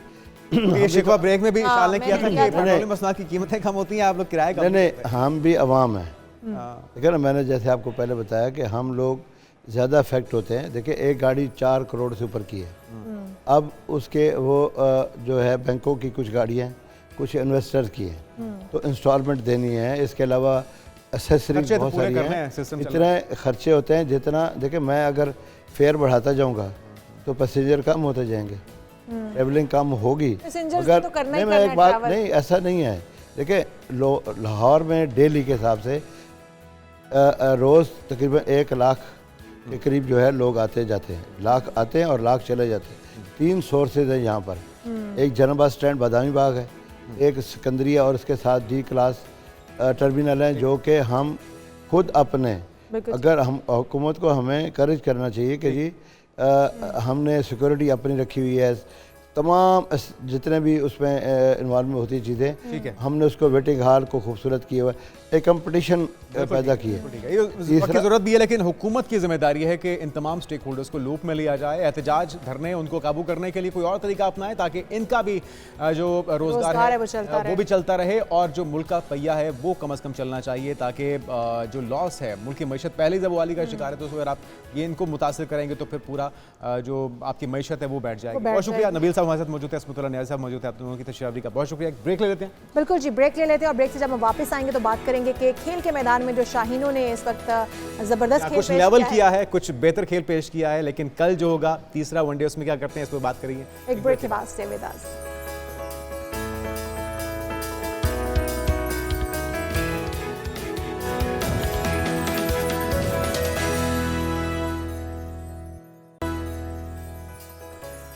ये शिकवा ब्रेक में भी विशाल ने किया था मैंने कि किया था। पेट्रोलियम मसनूआत की कीमतें कम होती हैं, आप लोग किराए कम नहीं, हम भी अवाम हैं। हाँ। देखिए ना, मैंने जैसे आपको पहले बताया कि हम लोग ज़्यादा इफेक्ट होते हैं। देखिए, एक गाड़ी 4 करोड़ से ऊपर की है। अब उसके वो जो है बैंकों की कुछ गाड़ियाँ, कुछ इन्वेस्टर्स की हैं, तो इंस्टॉलमेंट देनी है। इसके अलावा एसेसरीज खर्चे तो बहुत पूरे सारी करने हैं। हैं, सिस्टम चल इतने खर्चे होते हैं जितना, देखिए मैं अगर फेयर बढ़ाता जाऊँगा तो पैसेंजर कम होते जाएंगे, ट्रेवलिंग कम होगी। पैसेंजर्स को तो करना ही नहीं, मैं करना एक है बात travel। नहीं, ऐसा नहीं है। देखिए लाहौर में डेली के हिसाब से रोज़ तकरीबन 1 लाख के करीब जो है लोग आते जाते हैं। लाख आते हैं और लाख चले जाते हैं। 3 सोर्सेज हैं यहाँ पर। एक general bus stand Badami Bagh है, एक सिकंदरिया और उसके साथ D क्लास टर्मिनल हैं, जो कि हम खुद अपने, अगर हम हुकूमत को हमें करेज करना चाहिए कि जी हमने सिक्योरिटी अपनी रखी हुई है, तमाम जितने भी उसमें इन्वॉल्वमेंट होती चीज़ें, हमने उसको वेटिंग हॉल को खूबसूरत किया हुआ है, एक कंपटीशन पैदा की है। ये वक्त की जरूरत भी है, लेकिन हुकूमत की जिम्मेदारी है कि इन तमाम स्टेक होल्डर्स को लूप में लिया जाए। एहतजाज, धरने, उनको काबू करने के लिए कोई और तरीका अपनाएं ताकि इनका भी जो रोजगार है वो भी चलता रहे, और जो मुल्क का पहिया है वो कम अज़ कम चलना चाहिए, ताकि जो लॉस है, मुल्क की मैशत पहले जब वाली का शिकार है, तो अगर आप ये इनको मुतासिर करेंगे तो फिर पूरा जो आपकी मैशत है वो बैठ जाएगी। बहुत शुक्रिया। नबील साहब हमारे साथ मौजूद है, इसमतुल्लाह नियाज़ी साहब मौजूद है, आप दोनों की तशरीफ का बहुत शुक्रिया। ब्रेक ले लेते हैं। बिल्कुल जी, ब्रेक ले लेते हैं, और ब्रेक से जब हम वापस आएंगे तो बात करेंगे कि खेल के मैदान में जो शाहीनों ने इस वक्त जबरदस्त खेल कुछ पेश लेवल किया किया है, कुछ बेहतर खेल पेश किया है, लेकिन कल जो होगा तीसरा वनडे, उसमें क्या करते हैं इस पर बात करेंगे। एक ब्रेक के बाद stay with us.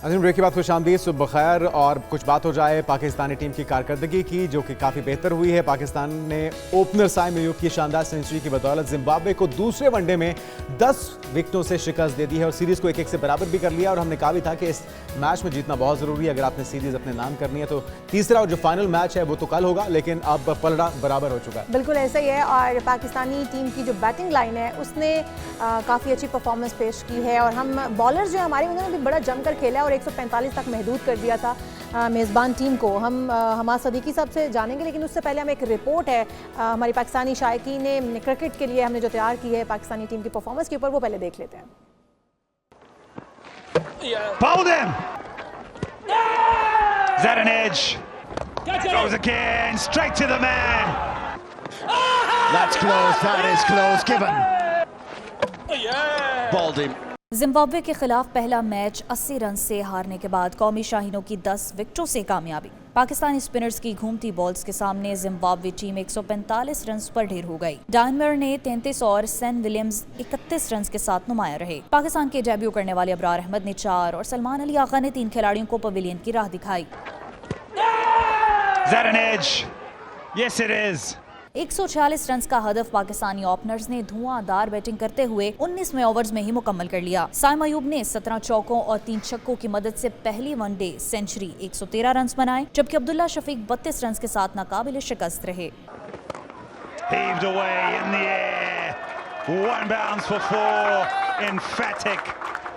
Azeem, break के बाद खुशामदीद, सुबह खैर। और कुछ बात हो जाए पाकिस्तानी टीम की कारकर्दगी की, जो कि काफ़ी बेहतर हुई है। पाकिस्तान ने ओपनर साइम अयूब की शानदार सेंचुरी की बदौलत जिम्बाब्वे को दूसरे वनडे में 10 विकेटों से शिकस्त दे दी है और सीरीज़ को 1-1 से बराबर भी कर लिया। और हमने कहा भी था कि इस मैच में जीतना बहुत ज़रूरी है अगर आपने सीरीज़ अपने नाम करनी है। तो तीसरा और जो फाइनल मैच है वो तो कल होगा, लेकिन अब पलड़ा बराबर हो चुका है। बिल्कुल ऐसा ही है, और पाकिस्तानी टीम की जो बैटिंग लाइन है उसने काफ़ी अच्छी परफॉर्मेंस पेश की है, और हम बॉलर्स जो हमारे, उन्होंने भी बड़ा जमकर खेला है और 145 तक महदूद कर दिया था मेज़बान टीम को। हम हमाद सदीकी साहब से जानेंगे, लेकिन उससे पहले हम एक रिपोर्ट है हमारी पाकिस्तानी शायकीन ने क्रिकेट के लिए हमने जो तैयार की है पाकिस्तानी टीम की परफॉर्मेंस के ऊपर, वो पहले देख लेते हैं। Bowled him. Is that an edge? Goes again, straight to the man. That's close, that is close, Given. Bowled him. Zimbabwe के खिलाफ पहला मैच 80 रन से हारने के बाद कौमी शाहीनों की 10 विकेटों से कामयाबी। पाकिस्तानी स्पिनर्स की घूमती बॉल्स के सामने जिम्बाब्वे टीम 145 रन पर ढेर हो गई। डायनमर ने 33 और सेन विलियम्स 31 रन के साथ नुमाया रहे। पाकिस्तान के डेब्यू करने वाले अबरार अहमद ने 4 और सलमान अली आगा ने 3 खिलाड़ियों को पवेलियन की राह दिखाई। Is that an edge? Yes, it is. 146 run का हदफ पाकिस्तानी ओपनर्स ने धुआंधार बैटिंग करते हुए 19वें ओवर्स में ही मुकम्मल कर लिया। साइम अयूब ने 17 चौकों और 3 छक्कों की मदद से पहली वनडे सेंचुरी 113 रन बनाए, जबकि अब्दुल्ला शफीक 32 रन के साथ नाकाबिले शिकस्त रहे। Heaved away in the air. One bounce for 4. Emphatic.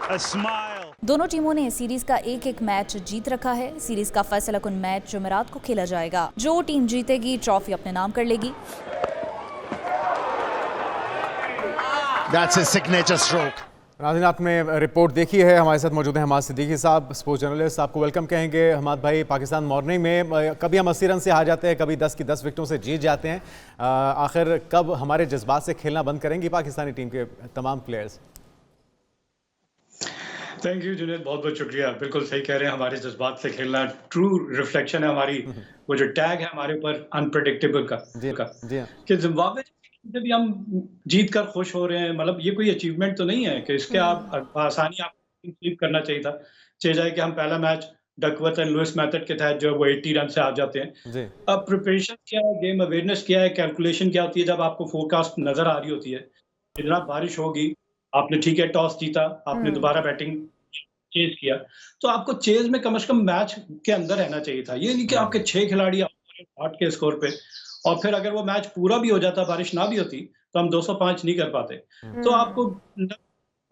A smile. दोनों टीमों ने सीरीज का एक मैच जीत रखा है। सीरीज का फैसला कुन मैच जुमेरात को खेला जाएगा। जो टीम जीतेगी ट्रॉफी अपने नाम कर लेगी। That's his signature stroke. नाज़रीन, आपने रिपोर्ट देखी है, हमारे साथ मौजूद हैं हमाद सिद्दीकी साहब, स्पोर्ट्स जर्नलिस्ट। आपको वेलकम कहेंगे। हमाद भाई, पाकिस्तान मॉर्निंग में कभी हम 80 रन से हार जाते हैं, कभी 10 की 10 विकेटों से जीत जाते हैं। आखिर कब हमारे जज्बात से खेलना बंद करेंगी पाकिस्तानी टीम के तमाम प्लेयर्स? थैंक यू जुनेद, बहुत बहुत शुक्रिया। बिल्कुल सही कह रहे हैं, हमारे जज्बात से खेलना ट्रू रिफ्लेक्शन है हमारी, वो जो टैग है हमारे ऊपर अनप्रेडिक्टेबल का कि जिम्बाब्वे जब भी हम जीत कर खुश हो रहे हैं, मतलब ये कोई अचीवमेंट तो नहीं है कि इसके आप आसानी आप स्वीप करना चाहिए था। चाहिए जाए कि हम पहला match Duckworth and Louis method के तहत जो वो 80 रन से आ जाते हैं। अब प्रिपरेशन क्या है, गेम अवेयरनेस क्या है, कैलकुलेशन क्या होती है जब आपको फोरकास्ट नजर आ रही होती है। इतना बारिश होगी, आपने ठीक है टॉस जीता, आपने दोबारा बैटिंग चेज किया, तो आपको चेज में कम से कम मैच के अंदर रहना चाहिए था। ये नहीं कि आपके 6 खिलाड़ी 8 के स्कोर पे, और फिर अगर वो मैच पूरा भी हो जाता, बारिश ना भी होती, तो हम 205 नहीं कर पाते। तो आपको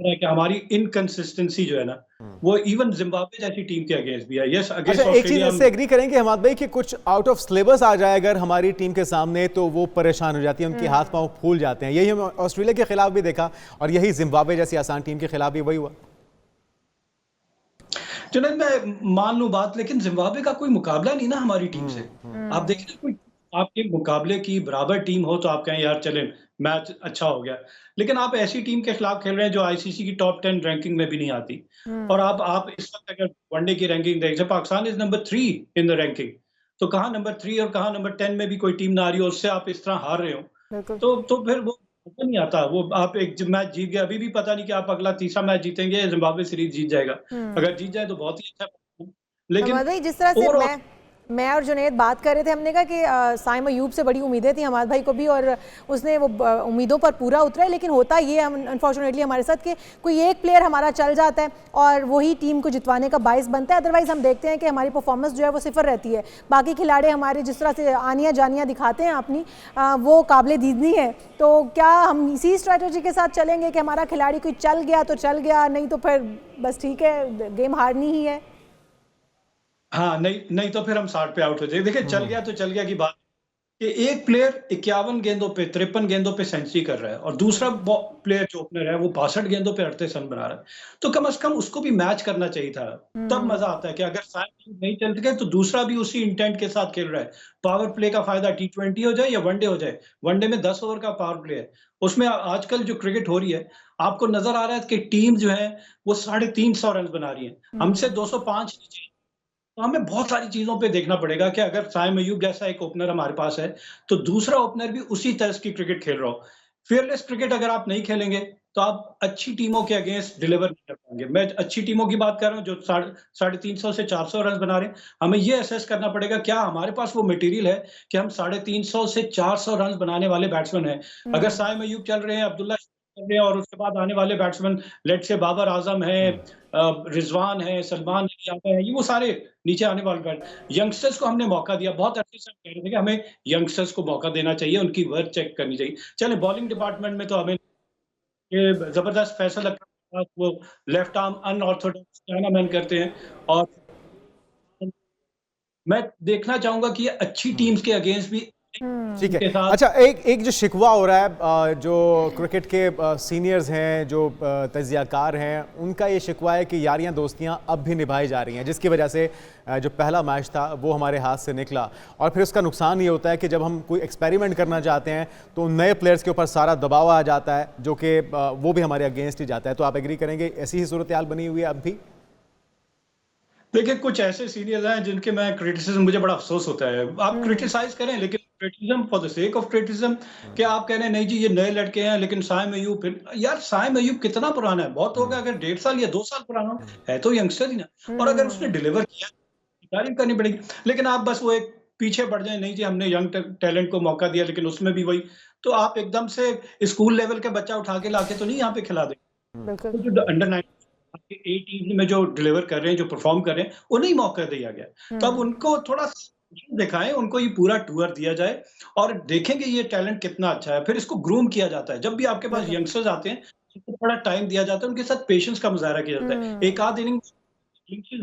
रहा है कि हमारी इनकंसिस्टेंसी जो है ना वो इवन जिम्बाब्वे जैसी टीम के अगेंस्ट भी है। यस, अगेंस्ट अच्छा, एक चीज ऑस्ट्रेलिया इससे एग्री करेंगे हमाद भाई कि कुछ आउट ऑफ सिलेबस आ जाए अगर हमारी टीम के सामने तो वो परेशान हो जाती है, उनके हाथ पांव फूल जाते हैं। यही हम ऑस्ट्रेलिया के खिलाफ भी देखा और यही जिम्बाब्वे जैसी आसान टीम के खिलाफ भी वही हुआ। जुनैद, मैं मान लूं बात, लेकिन जिम्बाब्वे का कोई मुकाबला नहीं ना हमारी टीम से। आप देखिए, कोई आपके मुकाबले की बराबर टीम हो तो आप कहें यार चलें मैच अच्छा हो गया, लेकिन आप ऐसी टीम के खिलाफ खेल रहे हैं जो आईसीसी की टॉप 10 रैंकिंग में भी नहीं आती। और आप इस वक्त अगर वनडे की रैंकिंग देखें, Pakistan is number 3 in the ranking, तो कहाँ नंबर 3 और कहाँ नंबर 10 में भी कोई टीम ना आ रही हो, उससे आप इस तरह हार रहे हो तो फिर वो नहीं आता। वो आप एक मैच जीत गए, अभी भी पता नहीं कि आप अगला तीसरा मैच जीतेंगे, जिम्बाब्वे सीरीज जीत जाएगा। अगर जीत जाए तो बहुत ही अच्छा, लेकिन जिस तरह से मैं और जुनैद बात कर रहे थे, हमने कहा कि साइम अयूब से बड़ी उम्मीदें थी हमारे भाई को भी और उसने वो उम्मीदों पर पूरा उतरा है। लेकिन होता ये अनफॉर्चुनेटली हमारे साथ कि कोई एक प्लेयर हमारा चल जाता है और वही टीम को जितवाने का बाइस बनता है। अदरवाइज़ हम देखते हैं कि हमारी परफॉर्मेंस जो है वो सिफर रहती है। बाकी खिलाड़ी हमारे जिस तरह से आनियाँ जानियाँ दिखाते हैं अपनी, वो काबिल दीदनी है। तो क्या हम इसी स्ट्रैटेजी के साथ चलेंगे कि हमारा खिलाड़ी कोई चल गया तो चल गया, नहीं तो फिर बस ठीक है, गेम हारनी ही है? हाँ, नहीं तो फिर हम 60 पे आउट हो जाएंगे। देखिए, चल गया तो चल गया की बात कि एक प्लेयर 51 गेंदों पे 53 गेंदों पे सेंचुरी कर रहा है और दूसरा प्लेयर जो ओपनर है वो 62 गेंदों पे 38 रन बना रहा है, तो कम से कम उसको भी मैच करना चाहिए था। तब मजा आता है कि अगर साइम नहीं चल सके तो दूसरा भी उसी इंटेंट के साथ खेल रहा है। पावर प्ले का फायदा T20 हो जाए या वनडे हो जाए, वनडे में 10 ओवर का पावर प्ले है, उसमें आजकल जो क्रिकेट हो रही है आपको नजर आ रहा है कि टीम जो है वो 350 रन बना रही है, हमसे 205 नीचे। तो हमें बहुत सारी चीजों पे देखना पड़ेगा कि अगर साइम अयूब जैसा एक ओपनर हमारे पास है तो दूसरा ओपनर भी उसी तरह की क्रिकेट खेल रहा हो। फेयरलेस क्रिकेट अगर आप नहीं खेलेंगे तो आप अच्छी टीमों के अगेंस्ट डिलीवर नहीं कर पाएंगे। मैं अच्छी टीमों की बात कर रहा हूँ जो 350 से 400 रन बना रहे हैं। हमें ये असेस करना पड़ेगा क्या हमारे पास वो मटेरियल है कि हम 350 से 400 रन बनाने वाले बैट्समैन हैं। अगर साइम अयूब चल रहे हैं, अब्दुल्ला चल रहे हैं और उसके बाद आने वाले बैट्समैन लेट से बाबर आजम है, रिजवान है, सलमान यादव है, ये वो सारे नीचे आने वाले यंगस्टर्स को हमने मौका दिया। बहुत अच्छे से कह रहे थे कि हमें यंगस्टर्स को मौका देना चाहिए, उनकी वर्क चेक करनी चाहिए। चले बॉलिंग डिपार्टमेंट में तो हमें ये जबरदस्त फैसल अकरम वो left arm unorthodox China man करते हैं और मैं देखना चाहूंगा कि ये अच्छी टीम्स के अगेंस्ट भी ठीक है। अच्छा, एक जो शिकवा हो रहा है जो क्रिकेट के सीनियर्स हैं, जो तजियाकार हैं, उनका ये शिकवा है कि यारियां दोस्तियां अब भी निभाई जा रही हैं, जिसकी वजह से जो पहला मैच था वो हमारे हाथ से निकला। और फिर उसका नुकसान ये होता है कि जब हम कोई एक्सपेरिमेंट करना चाहते हैं तो नए प्लेयर्स के ऊपर सारा दबाव आ जाता है जो कि वो भी हमारे अगेंस्ट ही जाता है। तो आप एग्री करेंगे ऐसी ही सूरत हाल बनी हुई है अब भी? देखिए, कुछ ऐसे सीनियर्स हैं जिनके मैं क्रिटिसिज्म, मुझे बड़ा अफसोस होता है। आप क्रिटिसाइज करें लेकिन criticism for the sake of criticism, कि आप कह रहे हैं नहीं जी ये नए लड़के हैं, लेकिन साइम अयूब, फिर यार साइम अयूब कितना पुराना है? बहुत हो गया, अगर 1.5 साल या 2 साल पुराना है तो यंगस्टर ही ना। और अगर उसने डिलीवर किया तारीफ करनी पड़ेगी। लेकिन आप बस वो एक पीछे बढ़ जाए, नहीं जी हमने यंग टैलेंट को मौका दिया लेकिन उसमें भी वही, तो आप एकदम से स्कूल लेवल के बच्चा उठा के लाके तो नहीं यहाँ पे खिला देंगे। तो अंडर 19 18 में जो डिलीवर कर रहे हैं, जो परफॉर्म कर रहे हैं, उन्हें ही मौका दिया गया। तो अब उनको थोड़ा दिखाएं, उनको ये पूरा टूर दिया जाए और देखेंगे ये टैलेंट कितना अच्छा है। फिर इसको ग्रूम किया जाता है। जब भी आपके पास यंगस्टर्स आते हैं उनको थोड़ा टाइम दिया जाता है, उनके साथ पेशेंस का मुजाहरा किया जाता है। एक आध इनिंग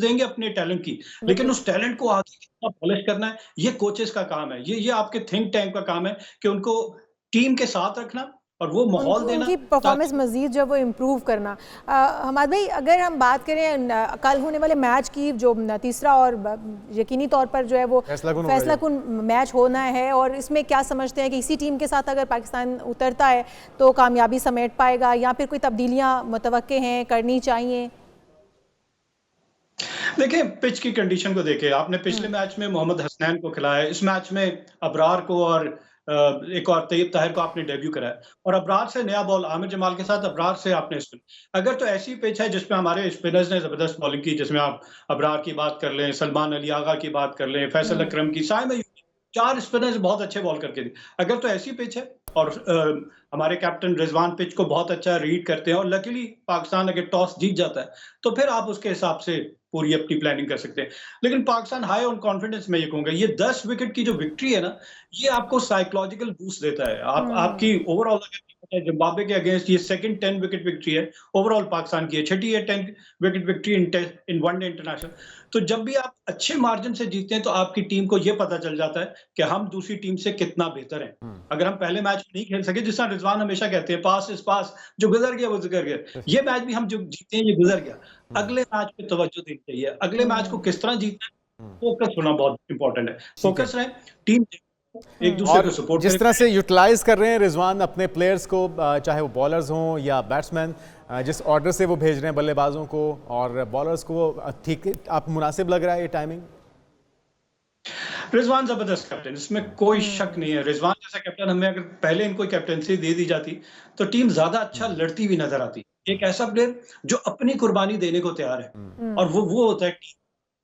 देंगे अपने टैलेंट की, लेकिन उस टैलेंट को आगे कितना पॉलिश करना है ये कोचेस का काम है। ये आपके थिंक टैंक का काम है कि उनको टीम के साथ रखना और वो माहौल देना, उनकी परफॉर्मेंस मजीद जो वो इम्प्रूव करना। हमाद भाई, अगर हम बात करें कल होने वाले मैच की, जो तीसरा और यकीनी तौर पर जो है वो फैसलाकुन मैच होना है, और इसमें क्या समझते हैं कि इसी टीम के साथ अगर पाकिस्तान उतरता है तो कामयाबी समेट पाएगा या फिर कोई तब्दीलियां मुतवक्के हैं, करनी चाहिए? देखिए, पिच की कंडीशन को देखें। आपने पिछले मैच में मोहम्मद हसनैन को खिलाया, इस मैच में अबरार को और एक और तैयब ताहिर को आपने डेब्यू कराया, और अबरार से नया बॉल आमिर जमाल के साथ अबरार से आपने स्पिन। अगर तो ऐसी पिच है जिसमें हमारे स्पिनर्स ने जबरदस्त बॉलिंग की, जिसमें आप अबरार की बात कर लें, सलमान अली आगा की बात कर लें, फैसल अकरम की, साइम अयूब, 4 स्पिनर्स बहुत अच्छे बॉल करके दी। अगर तो ऐसी पिच है और हमारे कैप्टन रिजवान पिच को बहुत अच्छा रीड करते हैं और लकीली पाकिस्तान अगर टॉस जीत जाता है तो फिर आप उसके हिसाब से पूरी अपनी प्लानिंग कर सकते हैं। लेकिन पाकिस्तान हाई ऑन कॉन्फिडेंस में ये कहूंगा, ये 10 विकेट की जो विक्ट्री है ना, ये आपको साइकोलॉजिकल बूस्ट देता है। आपकी ओवरऑल अगर जिम्बाब्वे के अगेंस्ट ये सेकंड 10 विकेट विक्ट्री है ओवरऑल पाकिस्तान की है, छठी है 10 wicket victory in one day international. तो जब भी आप अच्छे मार्जिन से जीतते हैं तो आपकी टीम को ये पता चल जाता है कि हम दूसरी टीम से कितना बेहतर हैं। अगर हम पहले मैच में नहीं खेल सके, जिस तरह रिजवान हमेशा कहते हैं पास इज पास, जो गुजर गया वो गुजर गया, ये मैच भी हम जो जीते हैं ये गुजर गया, अगले मैच पे तवज्जो देनी चाहिए, अगले मैच को किस तरह जीतना है, फोकस होना बहुत इंपॉर्टेंट है। फोकस रहे, टीम एक दूसरे को सपोर्ट जिस तरह से यूटिलाइज कर रहे हैं रिजवान अपने प्लेयर्स को, चाहे वो बॉलर्स हों या बैट्समैन, जिस ऑर्डर से वो भेज रहे हैं बल्लेबाजों को और बॉलर्स को, ठीक आप मुनासिब लग रहा है ये टाइमिंग? रिजवान जबरदस्त कैप्टन, इसमें कोई शक नहीं है। रिजवान जैसा कैप्टन हमें अगर पहले इनको कैप्टनसी दे दी जाती तो टीम ज्यादा अच्छा लड़ती हुई नजर आती। एक ऐसा प्लेयर जो अपनी कुर्बानी देने को तैयार है और वो होता है टीम।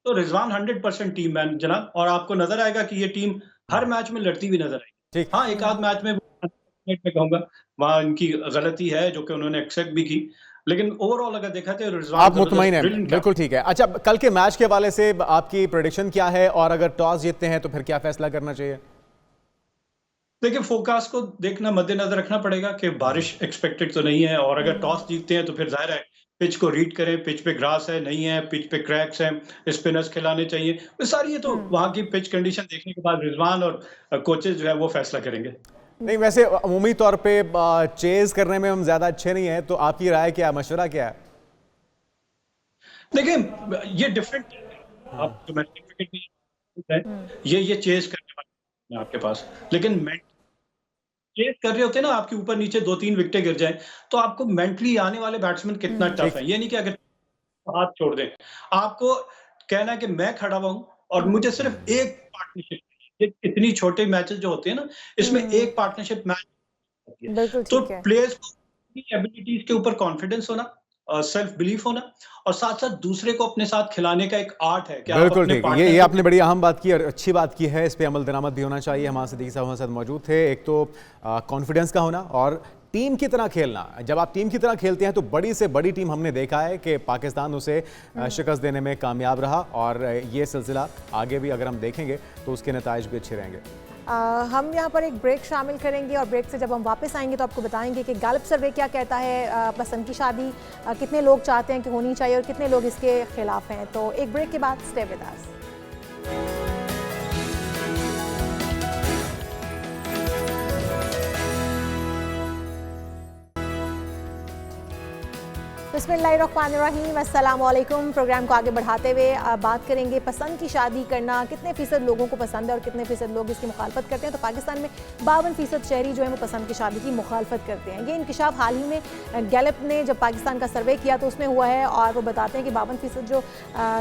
तो रिजवान 100% टीम मैन जनाब, और आपको नजर आएगा कि ये टीम हर मैच में लड़ती हुई नजर आएगी। हाँ, एक आध मैच में मैं कहूंगा वहां इनकी गलती है जो कि उन्होंने एक्सेप्ट भी की, लेकिन ओवरऑल अगर देखा तो रिजवान आप मुतमईन हैं? बिल्कुल ठीक है। अच्छा, कल के मैच के हवाले से आपकी प्रेडिक्शन क्या है और अगर टॉस जीतते हैं तो फिर क्या फैसला करना चाहिए? देखिए, फोरकास्ट को देखना, मद्देनजर रखना पड़ेगा कि बारिश एक्सपेक्टेड तो नहीं है, और अगर टॉस जीतते हैं तो फिर जाहिर है पिच को रीड करें, पिच पे ग्रास है नहीं है, पिच पे क्रैक्स हैं, स्पिनर्स खिलाने चाहिए, वो सारी ये तो वहां की पिच कंडीशन देखने के बाद रिजवान और कोचेज जो है वो फैसला करेंगे। नहीं, वैसे अमूमी तौर पे चेज करने में हम ज्यादा अच्छे नहीं हैं, तो आपकी राय क्या है, मशवरा क्या है? देखिए, ये डिफरेंट, आप डोमेस्टिक क्रिकेट में ये चेज करने वाले आपके पास, लेकिन चेज कर रहे होते हैं ना, आपके ऊपर नीचे 2-3 विकेटें गिर जाएं तो आपको मेंटली आने वाले बैट्समैन कितना टफ है। ये नहीं कि अगर हाथ छोड़ दें, आपको कहना है कि मैं खड़ा हुआ हूं और मुझे सिर्फ एक पार्टनरशिप, इतनी छोटे मैचेस जो होते हैं ना, इसमें एक पार्टनरशिप मैच होती है। तो प्लेयर्स को एबिलिटीज के ऊपर कॉन्फिडेंस होना, सेल्फ बिलीफ होना, और साथ साथ दूसरे को अपने साथ खिलाने का एक आर्ट है। बिल्कुल ठीक, ये आपने बड़ी अहम बात की और अच्छी बात की है, इस पे अमल दरामद भी होना चाहिए। हमारे सिद्दीकी साहब हमारे साथ मौजूद थे। एक तो कॉन्फिडेंस का होना और टीम की तरह खेलना। जब आप टीम की तरह खेलते हैं तो बड़ी से बड़ी टीम हमने देखा है कि पाकिस्तान उसे शिकस्त देने में कामयाब रहा, और ये सिलसिला आगे भी अगर हम देखेंगे तो उसके नताइज भी अच्छे रहेंगे। हम यहाँ पर एक ब्रेक शामिल करेंगे और ब्रेक से जब हम वापस आएंगे तो आपको बताएंगे कि गालिब सर्वे क्या कहता है, पसंद की शादी कितने लोग चाहते हैं कि होनी चाहिए और कितने लोग इसके खिलाफ हैं। तो एक ब्रेक के बाद स्टे विद अस। बिस्मिल्लाहिर्रहमानिर्रहीम, अस्सलाम वालेकुम। प्रोग्राम को आगे बढ़ाते हुए बात करेंगे पसंद की शादी करना कितने फ़ीसद लोगों को पसंद है और कितने फ़ीसद लोग इसकी मुखालफत करते हैं। तो पाकिस्तान में 52% शहरी जो है वो पसंद की शादी की मुखालफत करते हैं। ये इंकशाफ हाल ही में गैलप ने जब पाकिस्तान का सर्वे किया तो उसमें हुआ है, और वो बताते हैं कि 52% जो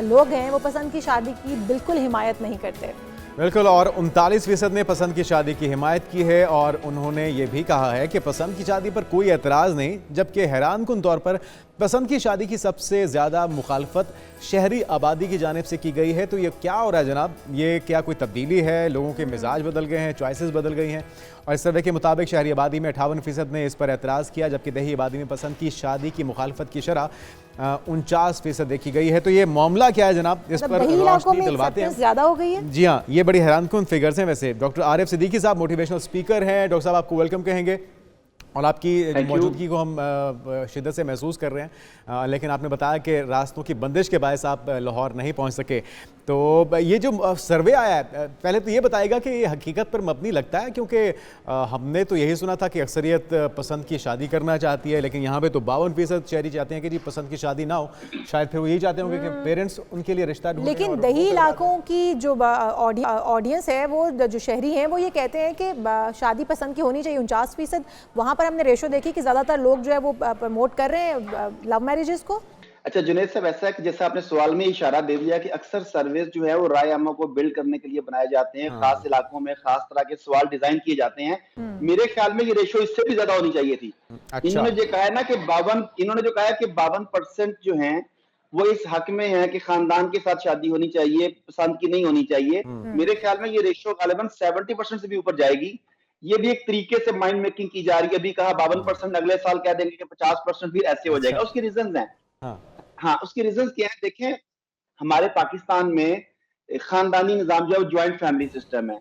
लोग हैं वो पसंद की शादी की बिल्कुल हिमायत नहीं करते। बिल्कुल, और 39% ने पसंद की शादी की हिमायत की है, और उन्होंने ये भी कहा है कि पसंद की शादी पर कोई एतराज़ नहीं, जबकि हैरानकुन तौर पर पसंद की शादी की सबसे ज़्यादा मुखालफत शहरी आबादी की जानिब से की गई है। तो ये क्या हो रहा है जनाब? ये क्या कोई तब्दीली है? लोगों के मिजाज बदल गए हैं, चॉइसेस बदल गई हैं? और इस सर्वे के मुताबिक शहरी आबादी में 58% ने इस पर एतराज़ किया, जबकि देही आबादी में पसंद की शादी की मुखालफत की शरह 49% देखी गई है। तो ये मामला क्या है जनाब? इस पर रोशनी दिलवाते हैं। ज़्यादा हो गई है। जी हाँ, ये बड़ी हैरानकुन फिगर्स हैं। वैसे डॉक्टर आरिफ सिद्दीकी साहब मोटिवेशनल स्पीकर हैं। डॉक्टर साहब, आपको वेलकम कहेंगे और आपकी मौजूदगी को हम शिद्दत से महसूस कर रहे हैं, लेकिन आपने बताया कि रास्तों की बंदिश के बायस आप लाहौर नहीं पहुंच सके। तो ये जो सर्वे आया है, पहले तो ये बताएगा कि ये हकीकत पर मबनी लगता है, क्योंकि हमने तो यही सुना था कि अक्सरियत पसंद की शादी करना चाहती है, लेकिन यहाँ पे तो 52% शहरी चाहते हैं कि जी पसंद की शादी ना हो। शायद फिर वो यही चाहते होंगे कि पेरेंट्स उनके लिए रिश्ता ढूंढें। लेकिन दही इलाकों की जो ऑडियंस है, वो जो शहरी हैं, वो ये कहते हैं कि शादी पसंद की होनी चाहिए 49%। वहाँ पर हमने रेशो देखी कि ज़्यादातर लोग जो है वो प्रमोट कर रहे हैं लव मैरिजेस को। अच्छा जुनैद साहब, ऐसा है कि जैसा आपने सवाल में इशारा दे दिया कि अक्सर सर्वेस जो है वो राय आमा को बिल्ड करने के लिए बनाए जाते हैं, खास इलाकों में खास तरह के सवाल डिजाइन किए जाते हैं। मेरे ख्याल में ये रेशो इससे भी ज्यादा होनी चाहिए थी। अच्छा। इन्होंने जो कहा है ना कि 52% जो हैं वो इस हक में है कि खानदान के साथ शादी होनी चाहिए, पसंद की नहीं होनी चाहिए। मेरे ख्याल में ये रेशो गालिबन 70% से भी ऊपर जाएगी। ये भी एक तरीके से माइंड मेकिंग की जा रही है। अभी कहा 52%, अगले साल कह देंगे कि 50% भी ऐसे हो जाएगा। उसके रीजंस हैं। हाँ, उसके रीजंस क्या है? देखें, हमारे पाकिस्तान में खानदानी निजाम जो है ज्वाइंट फैमिली सिस्टम है।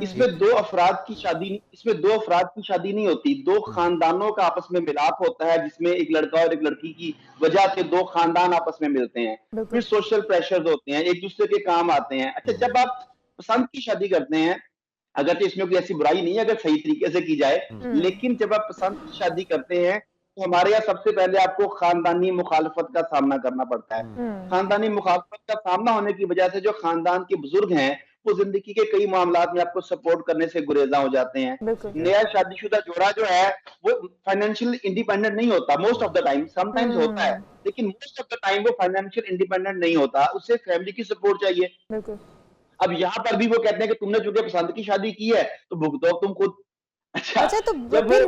इसमें दो अफराद की शादी नहीं होती, दो खानदानों का आपस में मिलाप होता है, जिसमें एक लड़का और एक लड़की की वजह से दो खानदान आपस में मिलते हैं, फिर सोशल प्रेशर्स होते हैं, एक दूसरे के काम आते हैं। अच्छा, जब आप पसंद की शादी करते हैं, अगर तो इसमें कोई ऐसी बुराई नहीं है अगर सही तरीके से की जाए, लेकिन जब आप पसंद की शादी करते हैं तो हमारे यहाँ सबसे पहले आपको खानदानी मुखालफत का सामना करना पड़ता है। खानदानी मुखालफत का सामना होने की वजह से जो खानदान के बुजुर्ग हैं वो जिंदगी के कई मामलात में आपको सपोर्ट करने से गुरेजा हो जाते हैं। नया शादीशुदा जोड़ा जो है वो फाइनेंशियल इंडिपेंडेंट नहीं होता most of the time, sometimes होता है, लेकिन मोस्ट ऑफ द टाइम वो फाइनेंशियल इंडिपेंडेंट नहीं होता, उसे फैमिली की सपोर्ट चाहिए। अब यहाँ पर भी वो कहते हैं कि तुमने चूंकि पसंद की शादी की है तो भुगतो तुम खुद। अच्छा, तो फिर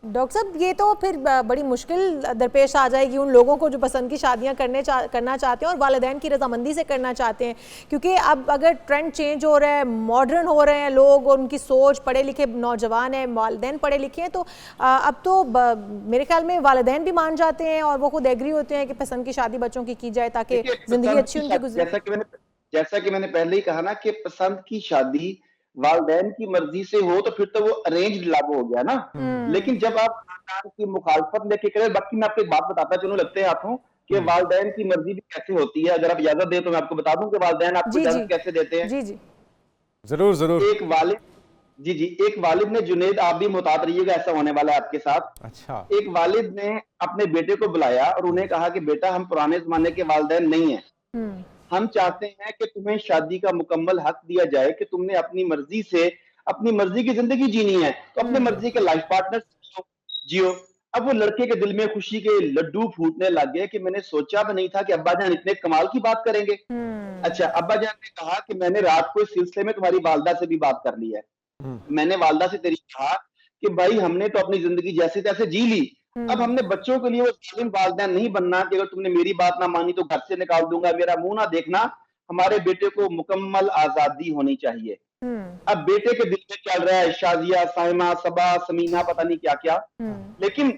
डॉक्टर साहब ये तो फिर बड़ी मुश्किल दरपेश आ जाएगी उन लोगों को जो पसंद की शादियां करना चाहते हैं और वालिदैन की रजामंदी से करना चाहते हैं, क्योंकि अब अगर ट्रेंड चेंज हो रहा है, मॉडर्न हो रहे हैं लोग और उनकी सोच, पढ़े लिखे नौजवान हैं, वालिदैन पढ़े लिखे हैं, तो अब तो मेरे ख्याल में वालिदैन भी मान जाते हैं और वो खुद एग्री होते हैं कि पसंद की शादी बच्चों की जाए ताकि जिंदगी अच्छी उनकी गुजरे। जैसा कि मैंने पहले ही कहा ना कि पसंद की शादी वालिदैन की मर्जी से हो तो फिर तो वो अरेंज्ड लव हो गया ना, लेकिन जब आप खानदान की मुखालफत लेके करें, बाकी मैं आपको एक बात बताता चलूं लगते हैं हाथों कि वालिदैन की मर्जी भी कैसे होती है। अगर आप इजाजत दें तो मैं आपको बता दूं कि वालिदैन आपको इजाजत कैसे देते हैं। जी जरूर। एक वालिद ने, जुनेद आप भी मुताद रहिएगा, ऐसा होने वाला है आपके साथ। अच्छा, एक वालिद ने अपने बेटे को बुलाया और उन्हें कहा कि बेटा हम पुराने जमाने के वालिदैन नहीं है, हम चाहते हैं कि तुम्हें शादी का मुकम्मल हक दिया जाए कि तुमने अपनी मर्जी से अपनी मर्जी की जिंदगी जीनी है तो अपने मर्जी के लाइफ पार्टनर जियो। अब वो लड़के के दिल में खुशी के लड्डू फूटने लग गए कि मैंने सोचा भी नहीं था कि अब्बा जान इतने कमाल की बात करेंगे। अच्छा, अब्बा जान ने कहा कि मैंने रात को इस सिलसिले में तुम्हारी वालदा से भी बात कर ली है। मैंने वालदा से तेरी कहा कि भाई हमने तो अपनी जिंदगी जैसे तैसे जी ली, अब हमने बच्चों के लिए वो जालिम वालिदैन नहीं बनना कि अगर तुमने मेरी बात ना मानी तो घर से निकाल दूंगा, मेरा मुंह ना देखना। हमारे बेटे को मुकम्मल आजादी होनी चाहिए। अब बेटे के दिल में चल रहा है शाजिया, साइमा, सबा, समीना, पता नहीं क्या क्या, लेकिन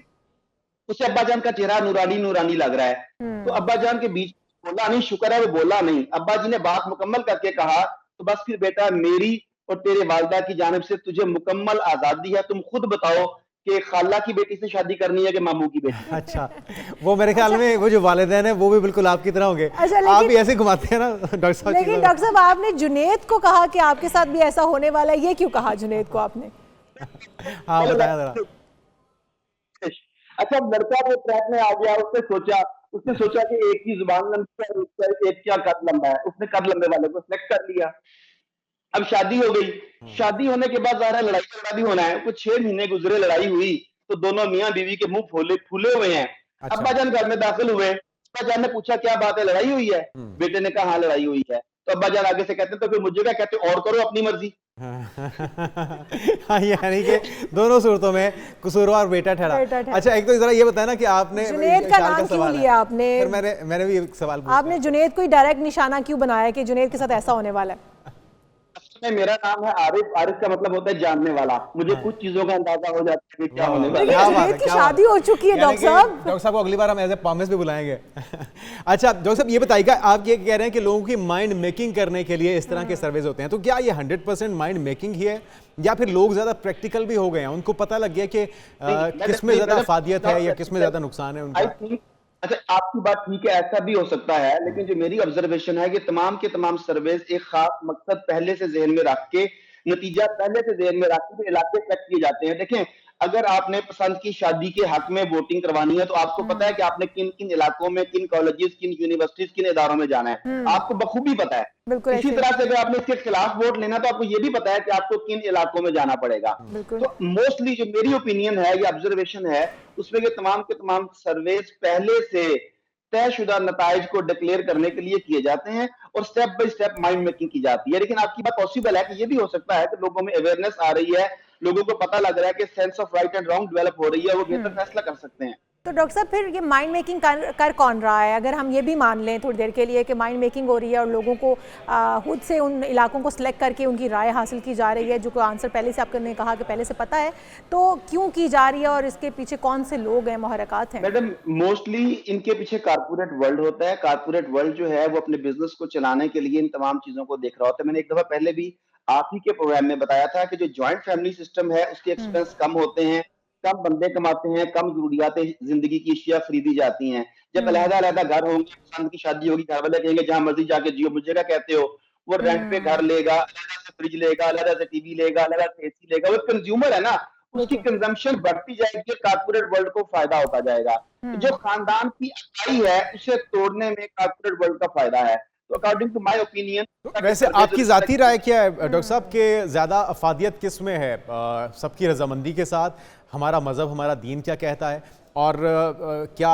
उसे अब्बा जान का चेहरा नूरानी नूरानी लग रहा है। तो अब्बा जान के बीच बोला नहीं, शुक्र है वो बोला नहीं। अब्बा जी ने बात मुकम्मल करके कहा तो बस फिर बेटा मेरी और तेरे वालिदा की जानिब से तुझे मुकम्मल आजादी है, तुम खुद बताओ कि खाला की बेटी से शादी करनी है कि मामू की बेटी। अच्छा, वो मेरे ख्याल में वो जो वालिदैन है वो भी बिल्कुल आपकी तरह होंगे। अच्छा, आप भी ऐसे घुमाते हैं ना डॉक्टर साहब। लेकिन डॉक्टर साहब आपने जुनेद को कहा कि आपके साथ भी ऐसा होने वाला है, ये क्यों कहा जुनेद को आपने? हाँ बताया जरा। अच्छा, लड़का वो ट्रैक में आ गया, उसने सोचा कि एक की जुबान लंबी है, एक क्या कद लंबा है, उसने कद लंबे वाले को सिलेक्ट कर लिया। अब शादी हो गई, शादी होने के बाद ज़ाहिर है लड़ाई झगड़ा भी होना है। कुछ 6 महीने गुजरे, लड़ाई हुई तो दोनों मियाँ बीवी के मुंह फूले हुए हैं। अच्छा। अब्बा जान घर में दाखिल हुए, अब्बा जान ने पूछा क्या बात है, लड़ाई हुई है? बेटे ने कहा हाँ लड़ाई हुई है। तो अब्बा जान आगे से कहते हैं तो फिर मुझे क्या कहते, और करो अपनी मर्जी। हाँ, यानी कि दोनों सूरतों में कसूरवार बेटा ठहरा। अच्छा, एक तो जरा ये बताया ना कि आपने जुनेद का नाम क्यों लिया आपने? फिर मैंने भी एक सवाल पूछा। आपने जुनेद को डायरेक्ट निशाना क्यों बनाया कि जुनेद के साथ ऐसा होने वाला है? मेरा नाम है आरिफ, आरिफ का मतलब होता है जानने वाला। मुझे कुछ चीजों का अंदाजा हो जाता है कि क्या होने वाला है। जुनेद की शादी हो चुकी है डॉक्टर साहब। डॉक्टर साहब को अगली बार हम एज ए प्रॉमिस भी बुलाएंगे। अच्छा डॉक्टर साहब ये बताइएगा, आप ये कह रहे हैं कि लोगों की माइंड मेकिंग करने के लिए इस तरह के सर्वेज होते हैं, तो क्या ये 100% माइंड मेकिंग ही है या फिर लोग ज्यादा प्रैक्टिकल भी हो गए हैं, उनको पता लग गया कि किसमें ज्यादा फादियत है या किसमें ज्यादा नुकसान है उनका? अच्छा, आपकी बात ठीक है, ऐसा भी हो सकता है, लेकिन जो मेरी ऑब्जर्वेशन है कि तमाम के तमाम सर्वेज एक खास मकसद पहले से ज़हन में रख के, नतीजा पहले से ज़हन में रख के इलाके तय किए जाते हैं। देखें, अगर आपने पसंद की शादी के हक में वोटिंग करवानी है तो आपको पता है कि आपने किन किन इलाकों में, किन कॉलेजेस, किन यूनिवर्सिटीज, किन इदारों में जाना है, आपको बखूबी पता है। इसी तरह से अगर आपने इसके खिलाफ वोट लेना तो आपको ये भी पता है कि आपको किन इलाकों में जाना पड़ेगा। तो मोस्टली जो मेरी ओपिनियन है या ऑब्जर्वेशन है उसमें के तमाम सर्वेज पहले से तयशुदा नताइज को डिक्लेयर करने के लिए किए जाते हैं और step by step mind making की जाती है। लेकिन आपकी बात पॉसिबल है कि ये भी हो सकता है कि लोगों में अवेयरनेस आ रही है, लोगों को पता लग रहा है कि sense of right and wrong develop हो रही है, वो बेहतर फैसला कर सकते हैं। तो डॉक्टर साहब फिर ये माइंड मेकिंग कर कौन रहा है? अगर हम ये भी मान लें थोड़ी देर के लिए कि माइंड मेकिंग हो रही है और लोगों को खुद से उन इलाकों को सिलेक्ट करके उनकी राय हासिल की जा रही है, जो कोई आंसर पहले से आपने कहा कि पहले से पता है, तो क्यों की जा रही है और इसके पीछे कौन से लोग हैं, मुहर्रिकात हैं? मैडम, मोस्टली इनके पीछे कारपोरेट वर्ल्ड होता है। कारपोरेट वर्ल्ड जो है वो अपने बिजनेस को चलाने के लिए इन तमाम चीजों को देख रहा होता है। मैंने एक दफा पहले भी आप ही के प्रोग्राम में बताया था कि जो ज्वाइंट फैमिली सिस्टम है उसके एक्सपेंस कम होते हैं, कम बंदे कमाते हैं, कम जरूरियात जिंदगी की अशिया खरीदी जाती हैं। जब अलग-अलग घर होंगे, पसंद की शादी होगी, घर वाले कहेंगे जहां मर्जी जाके जियो, मुझे क्या कहते हो। वो रेंट पे घर लेगा, अलग से फ्रिज लेगा, अलग से टीवी लेगा, अलग से एसी लेगा। वो कंज्यूमर है ना, उसकी कंजम्पशन बढ़ती जाएगी, कारपोरेट वर्ल्ड को फायदा होता जाएगा। जो खानदान की इकाई है उसे तोड़ने में कारपोरेट वर्ल्ड का फायदा है। तो अकॉर्डिंग टू माय ओपिनियन, वैसे आपकी जाती राय क्या है डॉक्टर साहब के ज्यादा अफादियत किस में है? सबकी रजामंदी के साथ, हमारा मजहब, हमारा दीन क्या कहता है, और क्या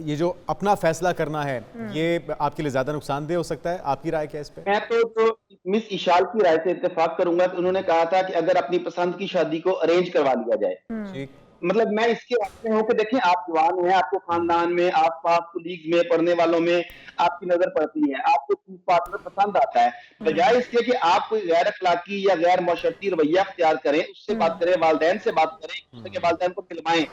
ये जो अपना फैसला करना है ये आपके लिए ज्यादा नुकसानदेह हो सकता है? आपकी राय क्या है इस पे? मैं तो मिस इशाल की राय से इत्तेफाक करूंगा कि उन्होंने कहा था कि अगर अपनी पसंद की शादी को अरेंज करवा लिया जाए। मतलब मैं इसके वास्ते हूँ कि देखें, आप जवान हैं, आपको खानदान में, आसपास कुलीग में, पढ़ने वालों में आपकी नजर पड़ती है, आपको पार्टनर पसंद आता है, बजाय इसके कि आप कोई गैर अखलाकी या गैर मशरती रवैया अख्तियार करें, उससे बात करें, वालिदैन से बात करें, दूसरे के वालिदैन को मिलवाएं,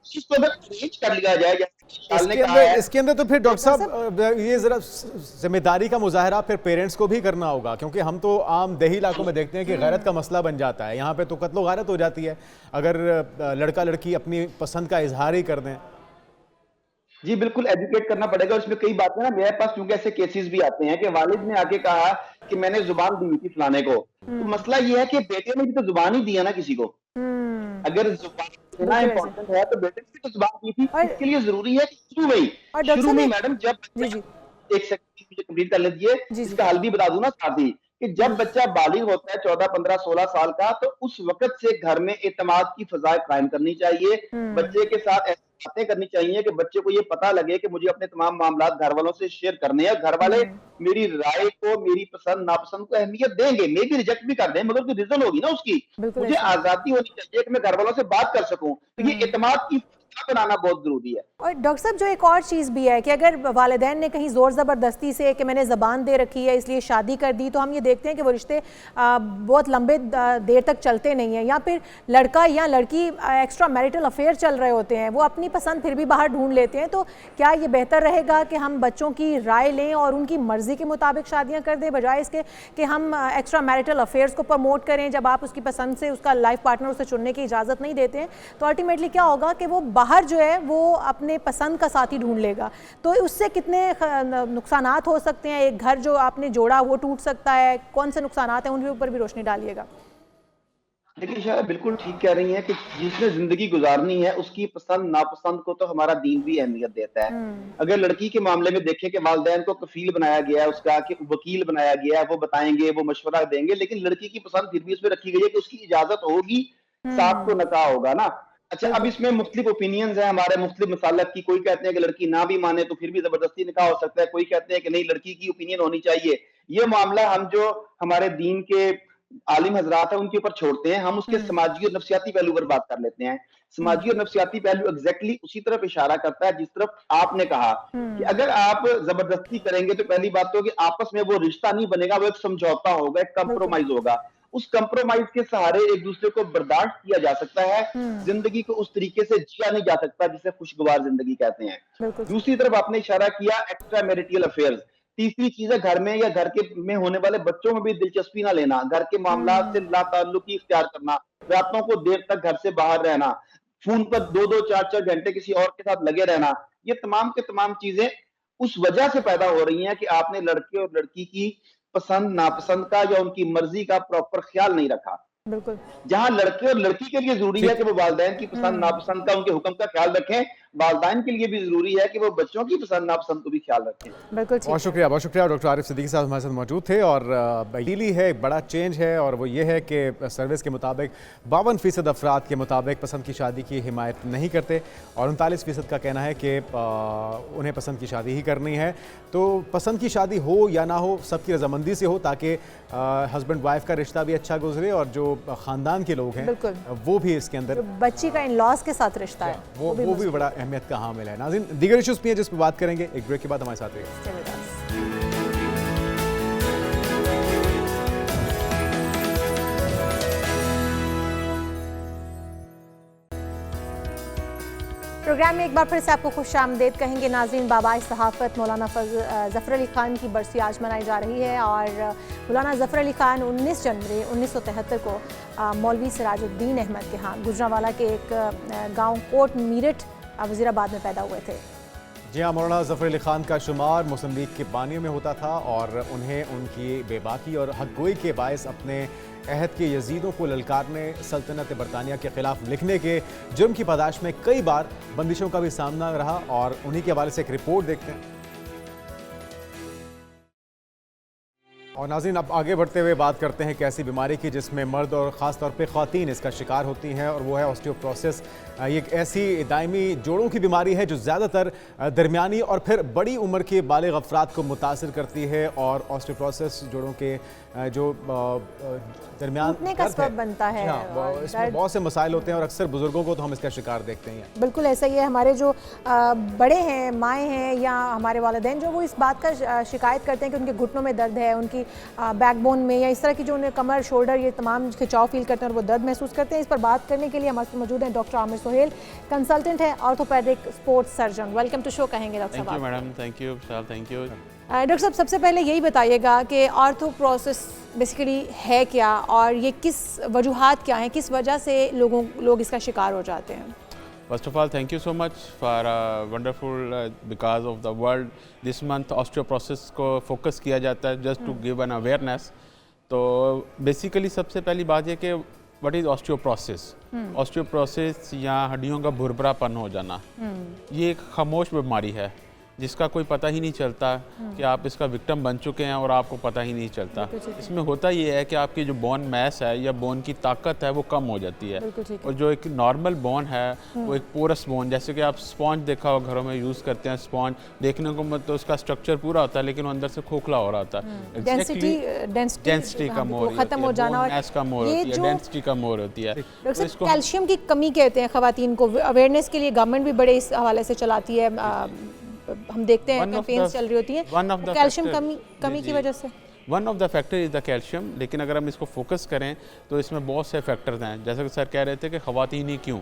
इसको अगर अरेंज कर लिया जाए इसके अंदर तो फिर डॉक्टर साहब ये जरा जिम्मेदारी का मुजाहरा फिर पेरेंट्स को भी करना होगा, क्योंकि हम तो आम देही इलाकों में देखते हैं कि गैरत का मसला बन जाता है। यहाँ पे तो कत्लो गारत हो जाती है अगर लड़का लड़की अपनी पसंद का इजहार ही कर दें। जी बिल्कुल, एजुकेट करना पड़ेगा। और इसमें कई बातें ना, मेरे पास क्योंकि ऐसे केसेस भी आते हैं कि वालिद ने आके कहा कि मैंने जुबान दी थी फलाने को, तो मसला ये है कि बेटे ने भी तो जुबान ही दिया ना किसी को। अगर जुबान देना इम्पोर्टेंट है तो बेटे ने तो जुबान दी थी। इसके लिए जरूरी है कि शुरू में मैडम, जब एक सेकंड मुझे कंप्लीट कर लीजिए, इसका हल भी बता दूं ना साथ ही, कि जब बच्चा बालिग होता है 14, 15, 16 साल का, तो उस वक्त से घर में एतमाद की फजा कायम करनी चाहिए। बच्चे के साथ ऐसी बातें करनी चाहिए कि बच्चे को ये पता लगे कि मुझे अपने तमाम मामला घर वालों से शेयर करने हैं। घर वाले मेरी राय को, मेरी पसंद नापसंद को अहमियत देंगे, मे भी रिजेक्ट भी कर दें, मगर कोई रीजन होगी ना उसकी। मुझे आजादी होनी चाहिए कि मैं घर वालों से बात कर सकूं। तो ये एतमाद की बनाना बहुत जरूरी है। और डॉक्टर साहब, जो एक और चीज़ भी है कि अगर वालिदैन ने कहीं ज़ोर ज़बरदस्ती से कि मैंने ज़बान दे रखी है इसलिए शादी कर दी, तो हम ये देखते हैं कि वो रिश्ते बहुत लंबे देर तक चलते नहीं हैं, या फिर लड़का या लड़की एक्स्ट्रा मैरिटल अफेयर चल रहे होते हैं, वो अपनी पसंद फिर भी बाहर ढूंढ लेते हैं। तो क्या ये बेहतर रहेगा कि हम बच्चों की राय लें और उनकी मर्ज़ी के मुताबिक शादियाँ कर दें, बजाय इसके कि हम एक्स्ट्रा मैरिटल अफेयर्स को प्रमोट करें? जब आप उसकी पसंद से उसका लाइफ पार्टनर उसे चुनने की इजाज़त नहीं देते हैं, तो अल्टीमेटली क्या होगा कि वो बाहर जो है वो अपने पसंद का साथी ढूंढ लेगा। तो उससे कितने नुकसानात हो सकते हैं? एक घर जो आपने जोड़ा वो टूट सकता है, कौन से नुकसानात हैं उनके ऊपर भी रोशनी डालिएगा। देखिए शायद बिल्कुल ठीक कह रही हैं कि जिसने जिंदगी गुजारनी है उसकी पसंद नापसंद को तो हमारा दीन भी अहमियत देता है। अगर लड़की के मामले में देखें कि वालिदैन को कफील बनाया गया है, उसका कि वकील बनाया गया है, वो बताएंगे, वो मशवरा देंगे, लेकिन लड़की की पसंद फिर भी उसमें रखी गई है कि उसकी इजाजत होगी, साथ तो निकाह होगा ना। अच्छा, अब इसमें मुख्तलिफ ओपिनियंस है हमारे, मुख्तलिफ मसालत की। कोई कहते हैं कि लड़की ना भी माने तो फिर भी जबरदस्ती निकाह हो सकता है, कोई कहते हैं कि नहीं लड़की की ओपिनियन होनी चाहिए। ये मामला हम जो हमारे दीन के आलिम हजरात है उनके ऊपर छोड़ते हैं, हम उसके समाजी और नफ्सियाती पहलू पर बात कर लेते हैं। समाजी और नफ्सियाती पहलू एग्जैक्टली उसी तरफ इशारा करता है जिस तरफ आपने कहा कि अगर आप जबरदस्ती करेंगे तो पहली बात तो कि आपस में वो रिश्ता नहीं बनेगा, वो एक समझौता होगा, एक कंप्रोमाइज होगा। उस कंप्रोमाइज के सहारे एक दूसरे को बर्दाश्त किया जा सकता है, जिंदगी को उस तरीके से जिया नहीं जा सकता जिसे खुशगवार जिंदगी कहते हैं। दूसरी तरफ आपने इशारा किया एक्स्ट्रा मैरिटल अफेयर्स। तीसरी चीज है घर में या घर के में होने वाले बच्चों में भी दिलचस्पी ना लेना, घर के मामला से लाताल्लुकी इख्तियार करना, रातों को देर तक घर से बाहर रहना, फोन पर 2-2, 4-4 घंटे किसी और के साथ लगे रहना, ये तमाम के तमाम चीजें उस वजह से पैदा हो रही हैं कि आपने लड़के और लड़की की पसंद नापसंद का या उनकी मर्जी का प्रॉपर ख्याल नहीं रखा। बिल्कुल, जहां लड़के और लड़की के लिए जरूरी है कि वो वालिदैन की पसंद नापसंद का, उनके हुक्म का ख्याल रखें, वालिदैन के लिए भी जरूरी है कि वो बच्चों की पसंद नापसंद को भी ख्याल रखें। बिल्कुल, बहुत शुक्रिया डॉक्टर आरिफ सिद्दीकी साहब हमारे साथ मौजूद थे। और बदीली है, एक बड़ा चेंज है, और वो ये है कि सर्विस के मुताबिक 52% अफराद के मुताबिक पसंद की शादी की हिमायत नहीं करते, और 39% का कहना है कि उन्हें पसंद की शादी ही करनी है। तो पसंद की शादी हो या ना हो, सबकी रजामंदी से हो, ताकि हस्बैंड वाइफ का रिश्ता भी अच्छा गुजरे और जो ख़ानदान के लोग हैं वो भी इसके अंदर, बच्ची का इन लॉज के साथ रिश्ता है वो भी बड़ा अहमियत का हामिल है। नाज़रीन, दीगर इश्यूज़ भी हैं जिस पर बात करेंगे, एक ब्रेक के बाद हमारे साथ रहिए। प्रोग्राम में एक बार फिर से आपको खुशामदीद कहेंगे नाज़रीन। बाबा सहाफ़त मौलाना ज़फ़र अली ख़ान की बरसी आज मनाई जा रही है और मौलाना ज़फ़र अली ख़ान 19 जनवरी 1973 को मौलवी सिराजुद्दीन अहमद के यहाँ गुजरांवाला के एक गांव कोट मीरठ वज़ीराबाद में पैदा हुए थे। जी हाँ, मौलाना ज़फ़र अली ख़ान का शुमार मुस्लिम लीग के बानियों में होता था और उन्हें उनकी बेबाकी और हक़गोई के बायस अपने अहद के यजीदों को ललकारने, सल्तनत बरतानिया के ख़िलाफ़ लिखने के जुर्म की पादाश में कई बार बंदिशों का भी सामना रहा और उन्हीं के हवाले से एक रिपोर्ट देखते हैं। और नाज़रीन, अब आगे बढ़ते हुए बात करते हैं एक ऐसी बीमारी की जिसमें मर्द और ख़ास तौर पे ख़वातीन इसका शिकार होती हैं और वो है ऑस्टियोपोरोसिस। ये एक ऐसी दायमी जोड़ों की बीमारी है जो ज़्यादातर दरमियानी और फिर बड़ी उम्र के बालिग़ अफ़राद को मुतासिर करती है और ऑस्टियोपोरोसिस जोड़ों के जो दरमियान का सबब बनता है। इसमें बहुत से मसाइल होते हैं और अक्सर बुजुर्गों को तो हम इसका शिकार देखते हैं। बिल्कुल ऐसा ही है। हमारे जो बड़े हैं, माएँ हैं या हमारे वालिदैन, जो वो इस बात का शिकायत करते हैं कि उनके घुटनों में दर्द है, उनकी बैकबोन में या इस तरह की जो उन्हें कमर, शोल्डर, ये तमाम खिंचाव फील करते हैं और वो दर्द महसूस करते हैं। इस पर बात करने के लिए हमारे साथ मौजूद हैं डॉक्टर आमिर सोहेल, कंसल्टेंट है, orthopaedic sports surgeon. Welcome to show कहेंगे डॉक्टर साहब। Thank you madam, thank you Vishal, thank you. Doctor साहब, सबसे पहले यही बताइएगा कि ऑर्थोप्रोसिस बेसिकली है क्या और ये किस वजूहात क्या हैं, किस वजह से लोग इसका शिकार हो जाते हैं? First of all thank you so much for wonderful because of the world this month osteoporosis को फोकस किया जाता है just to give an awareness. तो बेसिकली सबसे पहली बात यह कि व्हाट इज़ ऑस्टियोपोरोसिस। ऑस्टियोपोरोसिस या हड्डियों का भुरभुरापन हो जाना, ये एक खामोश बीमारी है जिसका कोई पता ही नहीं चलता कि आप इसका विक्टिम बन चुके हैं और आपको पता ही नहीं चलता। इसमें होता ये है कि आपकी जो बोन मैस है या बोन की ताकत है वो कम हो जाती है और जो एक नॉर्मल बोन है वो एक पोरस बोन, जैसे कि आप स्पॉन्ज देखा हो घरों में यूज़ करते हैं, स्पॉन्ज देखने को मत तो उसका स्ट्रक्चर पूरा होता है लेकिन वो अंदर से खोखला हो रहा होता है। डेंसिटी कम हो रही है, मैस कम हो रही है, डेंसिटी कम हो रही है। कैल्शियम की कमी कहते हैं खवातीन को, अवेयरनेस के लिए गवर्नमेंट भी बड़े इस हवाले से चलाती है, हम देखते हैं कैंपेन्स चल रही होती हैं कैल्शियम कमी की वजह से। One of the factor is the calcium, लेकिन अगर हम इसको फोकस करें तो इसमें बहुत से फैक्टर्स हैं। जैसे कि सर कह रहे थे कि ख़वातीन ही क्यों,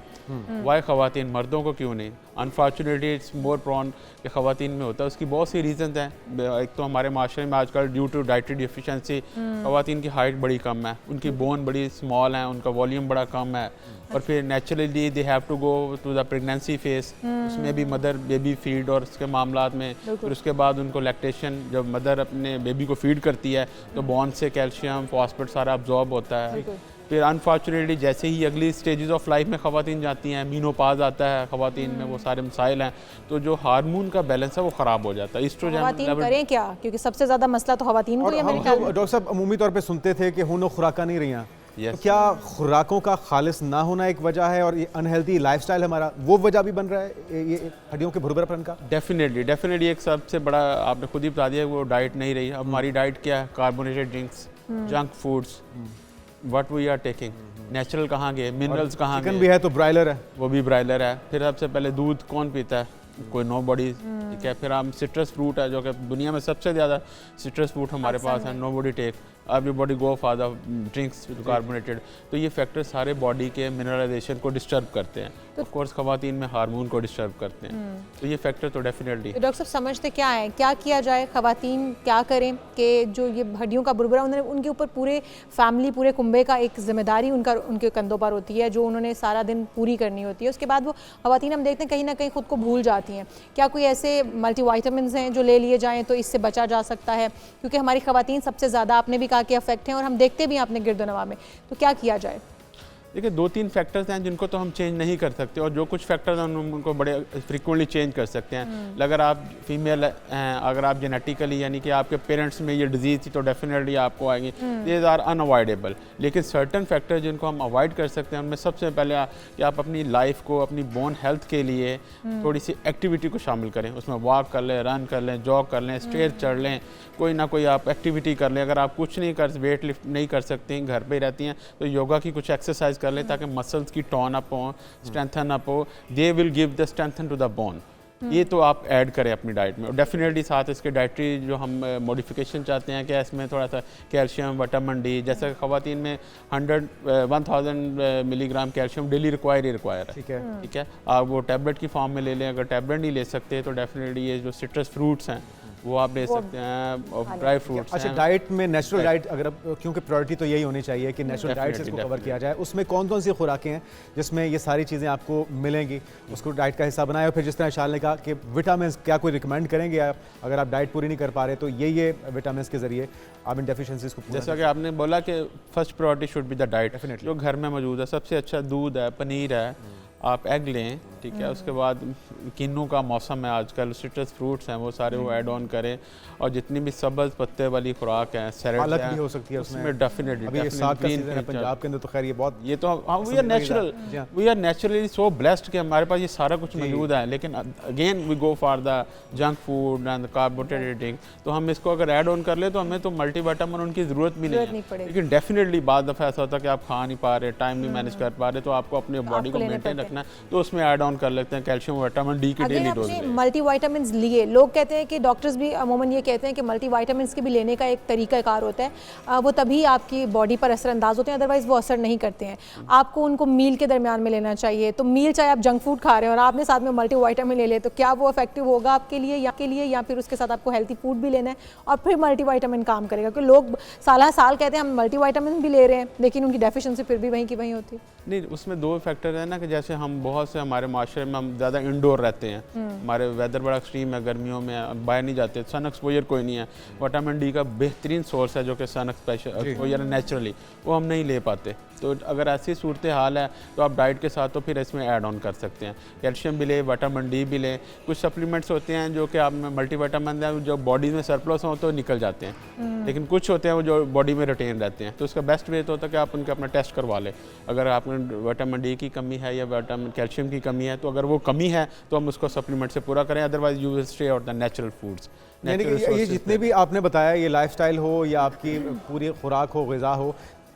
वाई ख़वातीन, मर्दों को क्यों नहीं? अनफॉर्चुनेटली इट्स मोर प्रॉन कि ख़वातीन में होता है। उसकी बहुत सी रीजन हैं। एक तो हमारे माशरे में आजकल ड्यू टू डाइटरी डिफिशेंसी ख़वातीन की हाइट बड़ी कम है, उनकी बोन बड़ी स्मॉल है, उनका वॉल्यूम बड़ा कम है और फिर naturally they have to go to the pregnancy phase, उसमें भी मदर बेबी फीड और उसके मामलात में, फिर उसके बाद उनको लैक्टेशन, जब मदर अपने बेबी को फीड करती है तो बॉन से कैल्शियम, फॉस्फेट सारा अब्जॉर्ब होता है। फिर अनफॉर्चुनेटली जैसे ही अगली स्टेजेस ऑफ लाइफ में ख़वातीन जाती हैं, मीनोपाज आता है ख़वातीन में, वो सारे मसाइल हैं, तो जो हार्मोन का बैलेंस है वो ख़राब हो जाता है। ईस्ट्रोजन करें क्या, क्योंकि सबसे ज़्यादा मसला तो ख़वातीन को ही है। डॉक्टर साहब अमूमी तौर पे सुनते थे कि हुनो खुराका नहीं रही हैं, तो क्या खुराकों का खालिस ना होना एक वजह है और ये अनहेल्दी लाइफस्टाइल हमारा वो वजह भी बन रहा है ये हड्डियों के भुरभुरापन का? डेफिनेटली एक सबसे बड़ा आपने खुद ही बता दिया, वो डाइट नहीं रही। अब हमारी डाइट क्या है? Carbonated drinks, junk foods, what we are taking, natural कहाँ गए, मिनरल्स कहाँ गए? चिकन भी है तो ब्रायलर है, वो भी ब्रायलर है। फिर सबसे पहले दूध कौन पीता है? कोई नो बॉडी, ठीक है। फिर हम सिट्रस फ्रूट है जो कि दुनिया में सबसे ज़्यादा सिट्रस फ्रूट हमारे पास है, nobody take, everybody go for the drinks carbonated. तो ये फैक्टर सारे बॉडी के मिनरलाइजेशन को डिस्टर्ब करते हैं, ऑफ कोर्स ख़वातीन में हार्मोन को डिस्टर्ब करते हैं। तो ये फैक्टर तो डेफिनेटली। तो डॉक्टर साहब समझते क्या है, क्या किया जाए, ख़वातीन क्या करें कि जो ये हड्डियों का भुरभुरा, उनके ऊपर पूरे फैमिली, पूरे कुंबे का एक जिम्मेदारी उनके कंधों पर होती है जो उन्होंने सारा दिन पूरी करनी होती है। उसके बाद वो ख़वातीन हम देखते हैं कहीं ना कहीं खुद को भूल जाती हैं। क्या कोई ऐसे मल्टीविटामिन्स हैं जो ले लिए जाएँ तो इससे बचा जा सकता है? क्योंकि हमारी ख़वातीन सबसे ज़्यादा, आपने भी कहा कि अफेक्ट हैं और हम देखते भी हैं अपने गिरदोनवा में, तो क्या किया जाए? देखिए 2-3 फैक्टर्स हैं जिनको तो हम चेंज नहीं कर सकते और जो कुछ फैक्टर्स हैं उनको बड़े फ्रिक्वेंटली चेंज कर सकते हैं। अगर आप फीमेल हैं, अगर आप जेनेटिकली यानी कि आपके पेरेंट्स में ये डिजीज़ थी तो डेफिनेटली आपको आएंगी, दीज आर अनअवॉइडेबल। लेकिन सर्टन फैक्टर जिनको हम अवॉइड कर सकते हैं उनमें सबसे पहले कि आप अपनी लाइफ को, अपनी बोन हेल्थ के लिए थोड़ी सी एक्टिविटी को शामिल करें। उसमें वॉक कर लें, रन कर लें, जॉग कर लें, स्टेयर चढ़ लें, कोई ना कोई आप एक्टिविटी कर लें। अगर आप कुछ नहीं वेट लिफ्ट नहीं कर सकती, घर पर रहती हैं तो योगा की कुछ एक्सरसाइज कर ले ताकि मसल्स की टोन अप हो, स्ट्रेंथन अप हो, they will give the strengthen to the bone. ये तो आप ऐड करें अपनी डाइट में। डेफिनेटली साथ इसके डाइटरी जो हम मॉडिफिकेशन चाहते हैं कि इसमें थोड़ा सा कैल्शियम, विटामिन डी, जैसे ख़वातीन में 1000 मिलीग्राम कैल्शियम डेली रिक्वायर है। ठीक है, आप वो टैबलेट की फॉर्म में ले लें। अगर टैबलेट नहीं ले सकते तो डेफिनेटली ये जो सिट्रस फ्रूट्स हैं वो आप ले सकते हैं, और ड्राई फ्रूट्स। अच्छा, डाइट में नेचुरल डाइट, अगर क्योंकि प्रायोरिटी तो यही होनी चाहिए कि नेचुरल डाइट से इसको कवर किया जाए, उसमें कौन कौन सी खुराकें हैं जिसमें ये सारी चीज़ें आपको मिलेंगी, उसको डाइट का हिस्सा बनाए। और फिर जिस तरह शाल ने कहा कि विटामिन क्या कोई रिकमेंड करेंगे आप, अगर आप डाइट पूरी नहीं कर पा रहे तो ये विटामिन के जरिए आप इन डेफिशिएंसीज को, जैसा कि आपने बोला कि first priority should be the diet, जो घर में मौजूद है। सबसे अच्छा दूध है, पनीर है, आप एग लें, ठीक है। उसके बाद किन्नू का मौसम है आजकल, सिट्रस फ्रूट्स हैं वो सारे वो ऐड ऑन करें, और जितनी भी सब्ज़ पत्ते वाली खुराक हैं, सैलेड भी हो सकती है उसमें डेफिनेटली। अभी साग का सीजन है पंजाब के अंदर तो खैर ये बहुत, ये तो we are naturally so blessed कि हमारे पास ये सारा कुछ मौजूद है। लेकिन again we go for the junk food and carbohydrate drink, तो हम इसको अगर ऐड ऑन कर ले तो हमें तो मल्टीविटामिन उनकी ज़रूरत भी नहीं है। लेकिन डेफिनेटली बाद दफ़ा ऐसा होता है कि आप खा नहीं पा रहे, टाइम नहीं मैनेज कर पा रहे, तो आपको अपने बॉडी को मेंटेन रखना है, तो उसमें ऐड ऑन कर लेते हैं कैल्शियम, विटामिन डी की डेली डोज। मल्टीविटामिन्स लिए, लोग कहते हैं कि डॉक्टर्स भी अमूमन ये कहते हैं कि मल्टीविटामिन्स के भी लेने का एक तरीका कार होता है, वो तभी आपकी बॉडी पर असरअंदाज होते हैं, अदरवाइज वो असर नहीं करते हैं। आपको उनको मील के दरमियान में लेना चाहिए। तो मील चाहे आप जंक फूड खा रहे हैं और आपने साथ में मल्टीविटामिन ले ले, तो क्या वो इफेक्टिव होगा आपके लिए या फिर उसके साथ आपको हेल्थी फूड भी लेना है और फिर मल्टीविटामिन काम करेगा? क्योंकि लोग साल कहते हैं हम मल्टीविटामिन भी ले रहे हैं, लेकिन उनकी डेफिशिएंसी फिर भी वहीं की वहीं होती है। नहीं, उसमें दो फैक्टर है ना, कि जैसे हम बहुत से हमारे माशरे में हम ज़्यादा इंडोर रहते हैं, हमारे वेदर बड़ा एक्सट्रीम है, गर्मियों में बाहर नहीं जाते, सन एक्सपोजर कोई नहीं है। विटामिन डी का बेहतरीन सोर्स है जो कि सन एक्सपोजर नेचुरली, वो हम नहीं ले पाते। तो अगर ऐसी सूरत हाल है तो आप डाइट के साथ तो फिर इसमें ऐड ऑन कर सकते हैं। कैल्शियम भी लें, विटामिन डी भी लें। कुछ सप्लीमेंट्स होते हैं जो कि आप में मल्टीविटामिन हैं, जो बॉडी में सरप्लस हो तो निकल जाते हैं, लेकिन कुछ होते हैं वो जो बॉडी में रिटेन रहते हैं। तो उसका बेस्ट वे तो होता है कि आप उनका अपना टेस्ट करवा लें। अगर आप विटामिन डी की कमी है या विटामिन कैल्शियम की कमी है, तो अगर वो कमी है तो हम उसको सप्लीमेंट से पूरा करें, otherwise you will stay out the natural foods. यानी कि ये जितने भी आपने बताया, ये लाइफस्टाइल हो या आपकी पूरी खुराक हो, ग़िज़ा हो,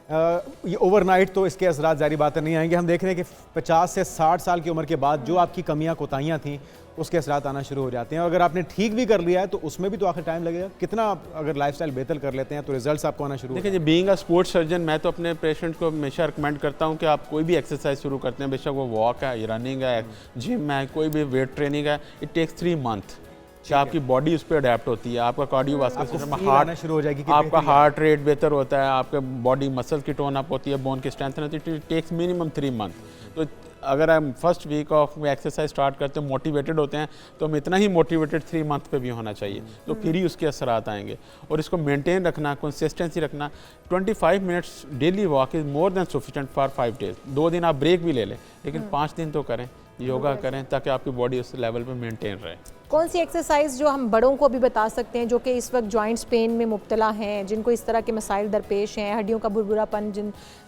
ये ओवरनाइट तो इसके असरात ज़ाहिर बात नहीं आएंगे। हम देख रहे हैं कि 50 से 60 साल की उम्र के बाद जो आपकी कमियां कोताहियां थी उसके असरात आना शुरू हो जाते हैं। और अगर आपने ठीक भी कर लिया है तो उसमें भी तो आखिर टाइम लगेगा। कितना अगर लाइफस्टाइल बेहतर कर लेते हैं तो रिजल्ट्स आपको आना शुरू। देखिए, बीइंग अ स्पोर्ट्स सर्जन, मैं तो अपने पेशेंट को हमेशा रिकमेंड करता हूँ कि आप कोई भी एक्सरसाइज शुरू करते हैं, बेशक वो वॉक है, रनिंग है, जिम है, कोई भी वेट ट्रेनिंग है, इट टेक्स 3 मंथ कि आपकी बॉडी उस पर अडेप्ट होती है। आपका कार्डियोवास्कुलर सिस्टम, हार्ट शुरू हो जाएगी, आपका हार्ट रेट बेहतर होता है, आपके बॉडी मसल की टोन अप होती है, बोन की स्ट्रेंथ होती है। It takes minimum 3 month. तो अगर हम फर्स्ट वीक ऑफ में एक्सरसाइज स्टार्ट करते हैं, मोटिवेटेड होते हैं, तो हम इतना ही मोटिवेटेड 3 मंथ पे भी होना चाहिए, तो फिर ही उसके असरात आएंगे। और इसको मेंटेन रखना, कंसिस्टेंसी रखना। 25 minutes daily walk is more than sufficient for 5 days. 2 दिन आप ब्रेक भी ले लें, लेकिन 5 दिन तो करें, योगा करें, ताकि आपकी बॉडी उस लेवल पे मेंटेन रहे। कौन सी एक्सरसाइज जो हम बड़ों को भी बता सकते हैं जो कि इस वक्त जॉइंट्स पेन में मुब्तला हैं, जिनको इस तरह के मसाइल दरपेश हैं, हड्डियों का भुरभुरापन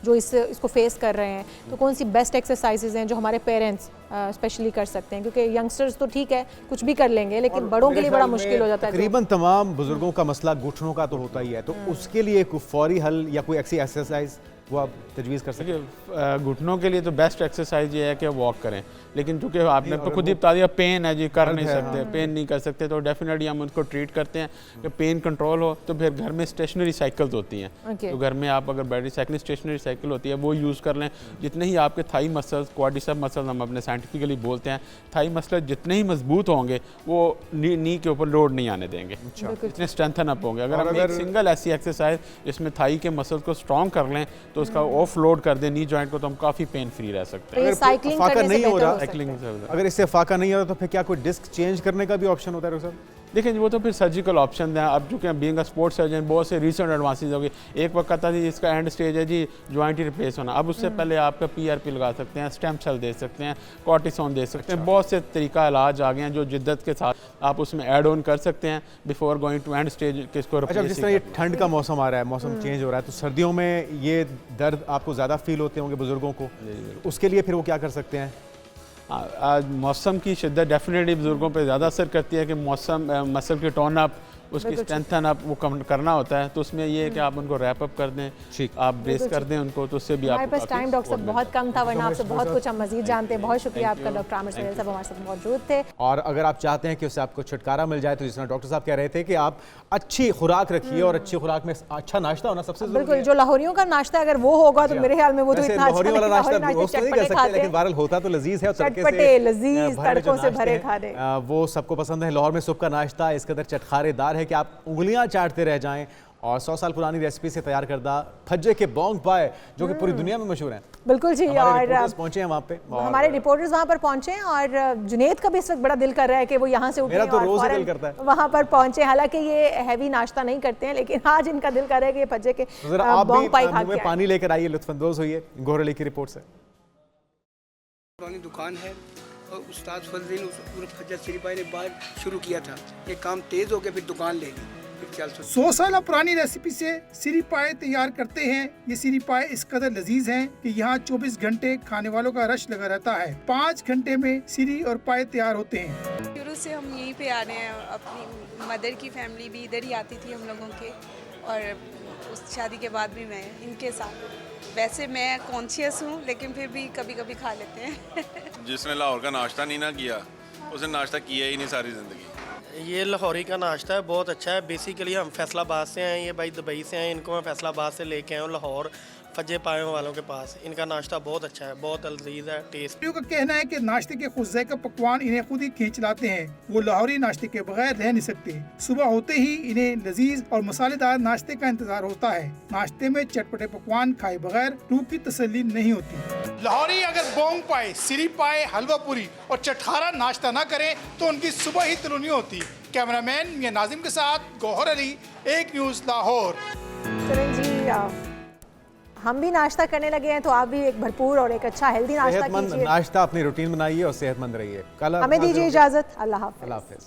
जो इसको फेस कर रहे हैं, तो कौन सी बेस्ट एक्सरसाइजेज हैं जो हमारे पेरेंट्स स्पेशली कर सकते हैं? क्योंकि यंगस्टर्स तो ठीक है कुछ भी कर लेंगे, लेकिन बड़ों के लिए बड़ा मुश्किल हो जाता है। तकरीबन तमाम बुजुर्गों का मसला घुटनों का तो होता ही है, तो उसके लिए कोई फौरी हल या कोई ऐसी एक्सरसाइज वो आप तजवीज़ कर सकते हैं? घुटनों के लिए तो बेस्ट एक्सरसाइज ये है कि वॉक करें, लेकिन चूँकि आपने तो खुद ही बता दिया पेन है जी, कर नहीं सकते, पेन नहीं कर सकते, तो डेफिनेटली हम उनको ट्रीट करते हैं कि पेन कंट्रोल हो। तो फिर घर में स्टेशनरी साइकिल्स होती हैं, तो घर में आप अगर बैटरी साइकिल स्टेशनरी साइकिल होती है वो यूज़ कर लें। जितने ही आपके थाई मसल्स, क्वाड्रिसेप मसल्स हम अपने साइंटिफिकली बोलते हैं, थाई मसल जितने ही मजबूत होंगे वो नी के ऊपर लोड नहीं आने देंगे, जितने स्ट्रेंथन अप होंगे। अगर हम एक सिंगल ऐसी एक्सरसाइज जिसमें थाई के मसल्स को स्ट्रॉन्ग कर लें, तो उसका ऑफ लोड कर दें नी जॉइंट को, तो हम काफ़ी पेन फ्री रह सकते हैं। फाका नहीं हो रहा, अगर इससे फाका नहीं हो रहा तो फिर क्या कोई डिस्क चेंज करने का भी ऑप्शन होता है डॉक्टर साहब? देखिए, वो तो फिर सर्जिकल ऑप्शन है। अब चूँकि बीइंग अ स्पोर्ट्स सर्जन बहुत से रिसेंट एडवांसेज हो गई। एक वक्त था जी इसका एंड स्टेज है जी जॉइंट ही रिप्लेस होना, अब उससे पहले आपका PRP लगा सकते हैं, स्टेम सेल दे सकते हैं, कॉर्टिसोन दे सकते हैं। बहुत से तरीका इलाज आ गए हैं जो जिद्दत के साथ आप उसमें ऐड ऑन कर सकते हैं before going to end stage किसको। अच्छा, जिस तरह ये ठंड का मौसम आ रहा है, मौसम चेंज हो रहा है, तो सर्दियों में ये दर्द आपको ज़्यादा फील होते होंगे बुजुर्गों को, उसके लिए फिर वो क्या कर सकते हैं? आज मौसम की शिद्दत डेफिनेटली बुज़ुर्गों पे ज़्यादा असर करती है कि मौसम मसल की टोन अप उसकी स्ट्रेंथन अप वो करना होता है, तो उसमें ये है कि आप उनको रैप अप कर दें, आप ब्रेस कर दें उनको, तो उससे भी हमारे पास टाइम डॉक्टर साहब बहुत कम था, वरना आपसे बहुत कुछ हम मजीद जानते हैं। बहुत शुक्रिया आपका डॉक्टर आमिर समील साहब हमारे साथ मौजूद थे। और अगर आप चाहते हैं कि उससे आपको छुटकारा मिल जाए तो जिस तरह डॉक्टर साहब कह रहे थे कि आप अच्छी खुराक रखिए और अच्छी खुराक में अच्छा नाश्ता होना सबसे जरूरी है। बिल्कुल, जो लाहौरियों का नाश्ता अगर वो होगा तो मेरे ख्याल में वो तो इतना लाहौरी वाला नाश्ता नहीं कह सकते, लेकिन बहरहाल होता तो लजीज है और चटपटे लजीज तड़कों से भरे खाने वो सबको पसंद है। लाहौर में सुबह का नाश्ता इस कदर चटखारेदार है कि आप उंगलियां चाटते रह जाएं। और 100 साल पुरानी रेसिपी से तैयार करदा फज्जे के बोंग पाए जो कि पूरी दुनिया में मशहूर हैं। बिल्कुल जी, और पहुंचे हैं वहाँ पे, हमारे रिपोर्टर्स वहाँ पर पहुंचे हैं और जुनेद का भी इस वक्त बड़ा दिल कर रहा है कि वो यहाँ से उठे मेरा तो और रोज दिल करता है वहाँ पर पहुंचे। हालांकि ये हैवी नाश्ता नहीं करते हैं, लेकिन आज इनका दिल कर रहा है कि फज्जे के बोंग पाई खा के पानी लेकर आइए, लुत्फानंदोज होइए। गौहर अली की रिपोर्ट से। पुरानी दुकान है और उस्ताद फजलीन फज्जा सिरीपाई ने बाहर शुरू किया था। ये काम तेज हो गया, फिर दुकान ले ली। 100 साल पुरानी रेसिपी से सिरी पाए तैयार करते हैं। ये सिरी पाए इस कदर लजीज हैं कि यहाँ 24 घंटे खाने वालों का रश लगा रहता है। 5 घंटे में सिरी और पाए तैयार होते हैं। शुरू से हम यहीं पे आ रहे हैं, अपनी मदर की फैमिली भी इधर ही आती थी हम लोगों के, और उस शादी के बाद भी मैं इनके साथ। वैसे मैं कॉन्शियस हूँ, लेकिन फिर भी कभी कभी खा लेते हैं। जिसने लाहौर का नाश्ता नहीं ना किया उसने नाश्ता किया ही नहीं सारी ज़िंदगी। ये लाहौरी का नाश्ता है, बहुत अच्छा है। बेसिकली हम फैसलाबाद से आए, ये भाई दुबई से आए, इनको मैं फैसलाबाद से लेके आया हूँ लाहौर फज्जे पाए वालों के पास। इनका नाश्ता बहुत अच्छा है, बहुत लजीज है, टेस्ट। का कहना है कि नाश्ते के खुद ज़ायका पकवान इन्हें खुद ही खींच लाते हैं। वो लाहौरी नाश्ते के बगैर रह नहीं सकते। सुबह होते ही इन्हें लजीज और मसालेदार नाश्ते का इंतजार होता है। नाश्ते में चटपटे पकवान खाए बगैर रूह की तसल्ली नहीं होती। लाहौरी अगर बोंग पाए, सिरी पाए, हलवा पूरी और चटखारा नाश्ता न करें तो उनकी सुबह ही तिलुनी होती। कैमरामैन मियां नाजिम के साथ गौहर अली, एक न्यूज़ लाहौर। हम भी नाश्ता करने लगे हैं, तो आप भी एक भरपूर और एक अच्छा हेल्दी नाश्ता कीजिए। नाश्ता अपनी रूटीन बनाइए और सेहतमंद रहिए। कल हमें दीजिए इजाजत। अल्लाह हाफ़िज़।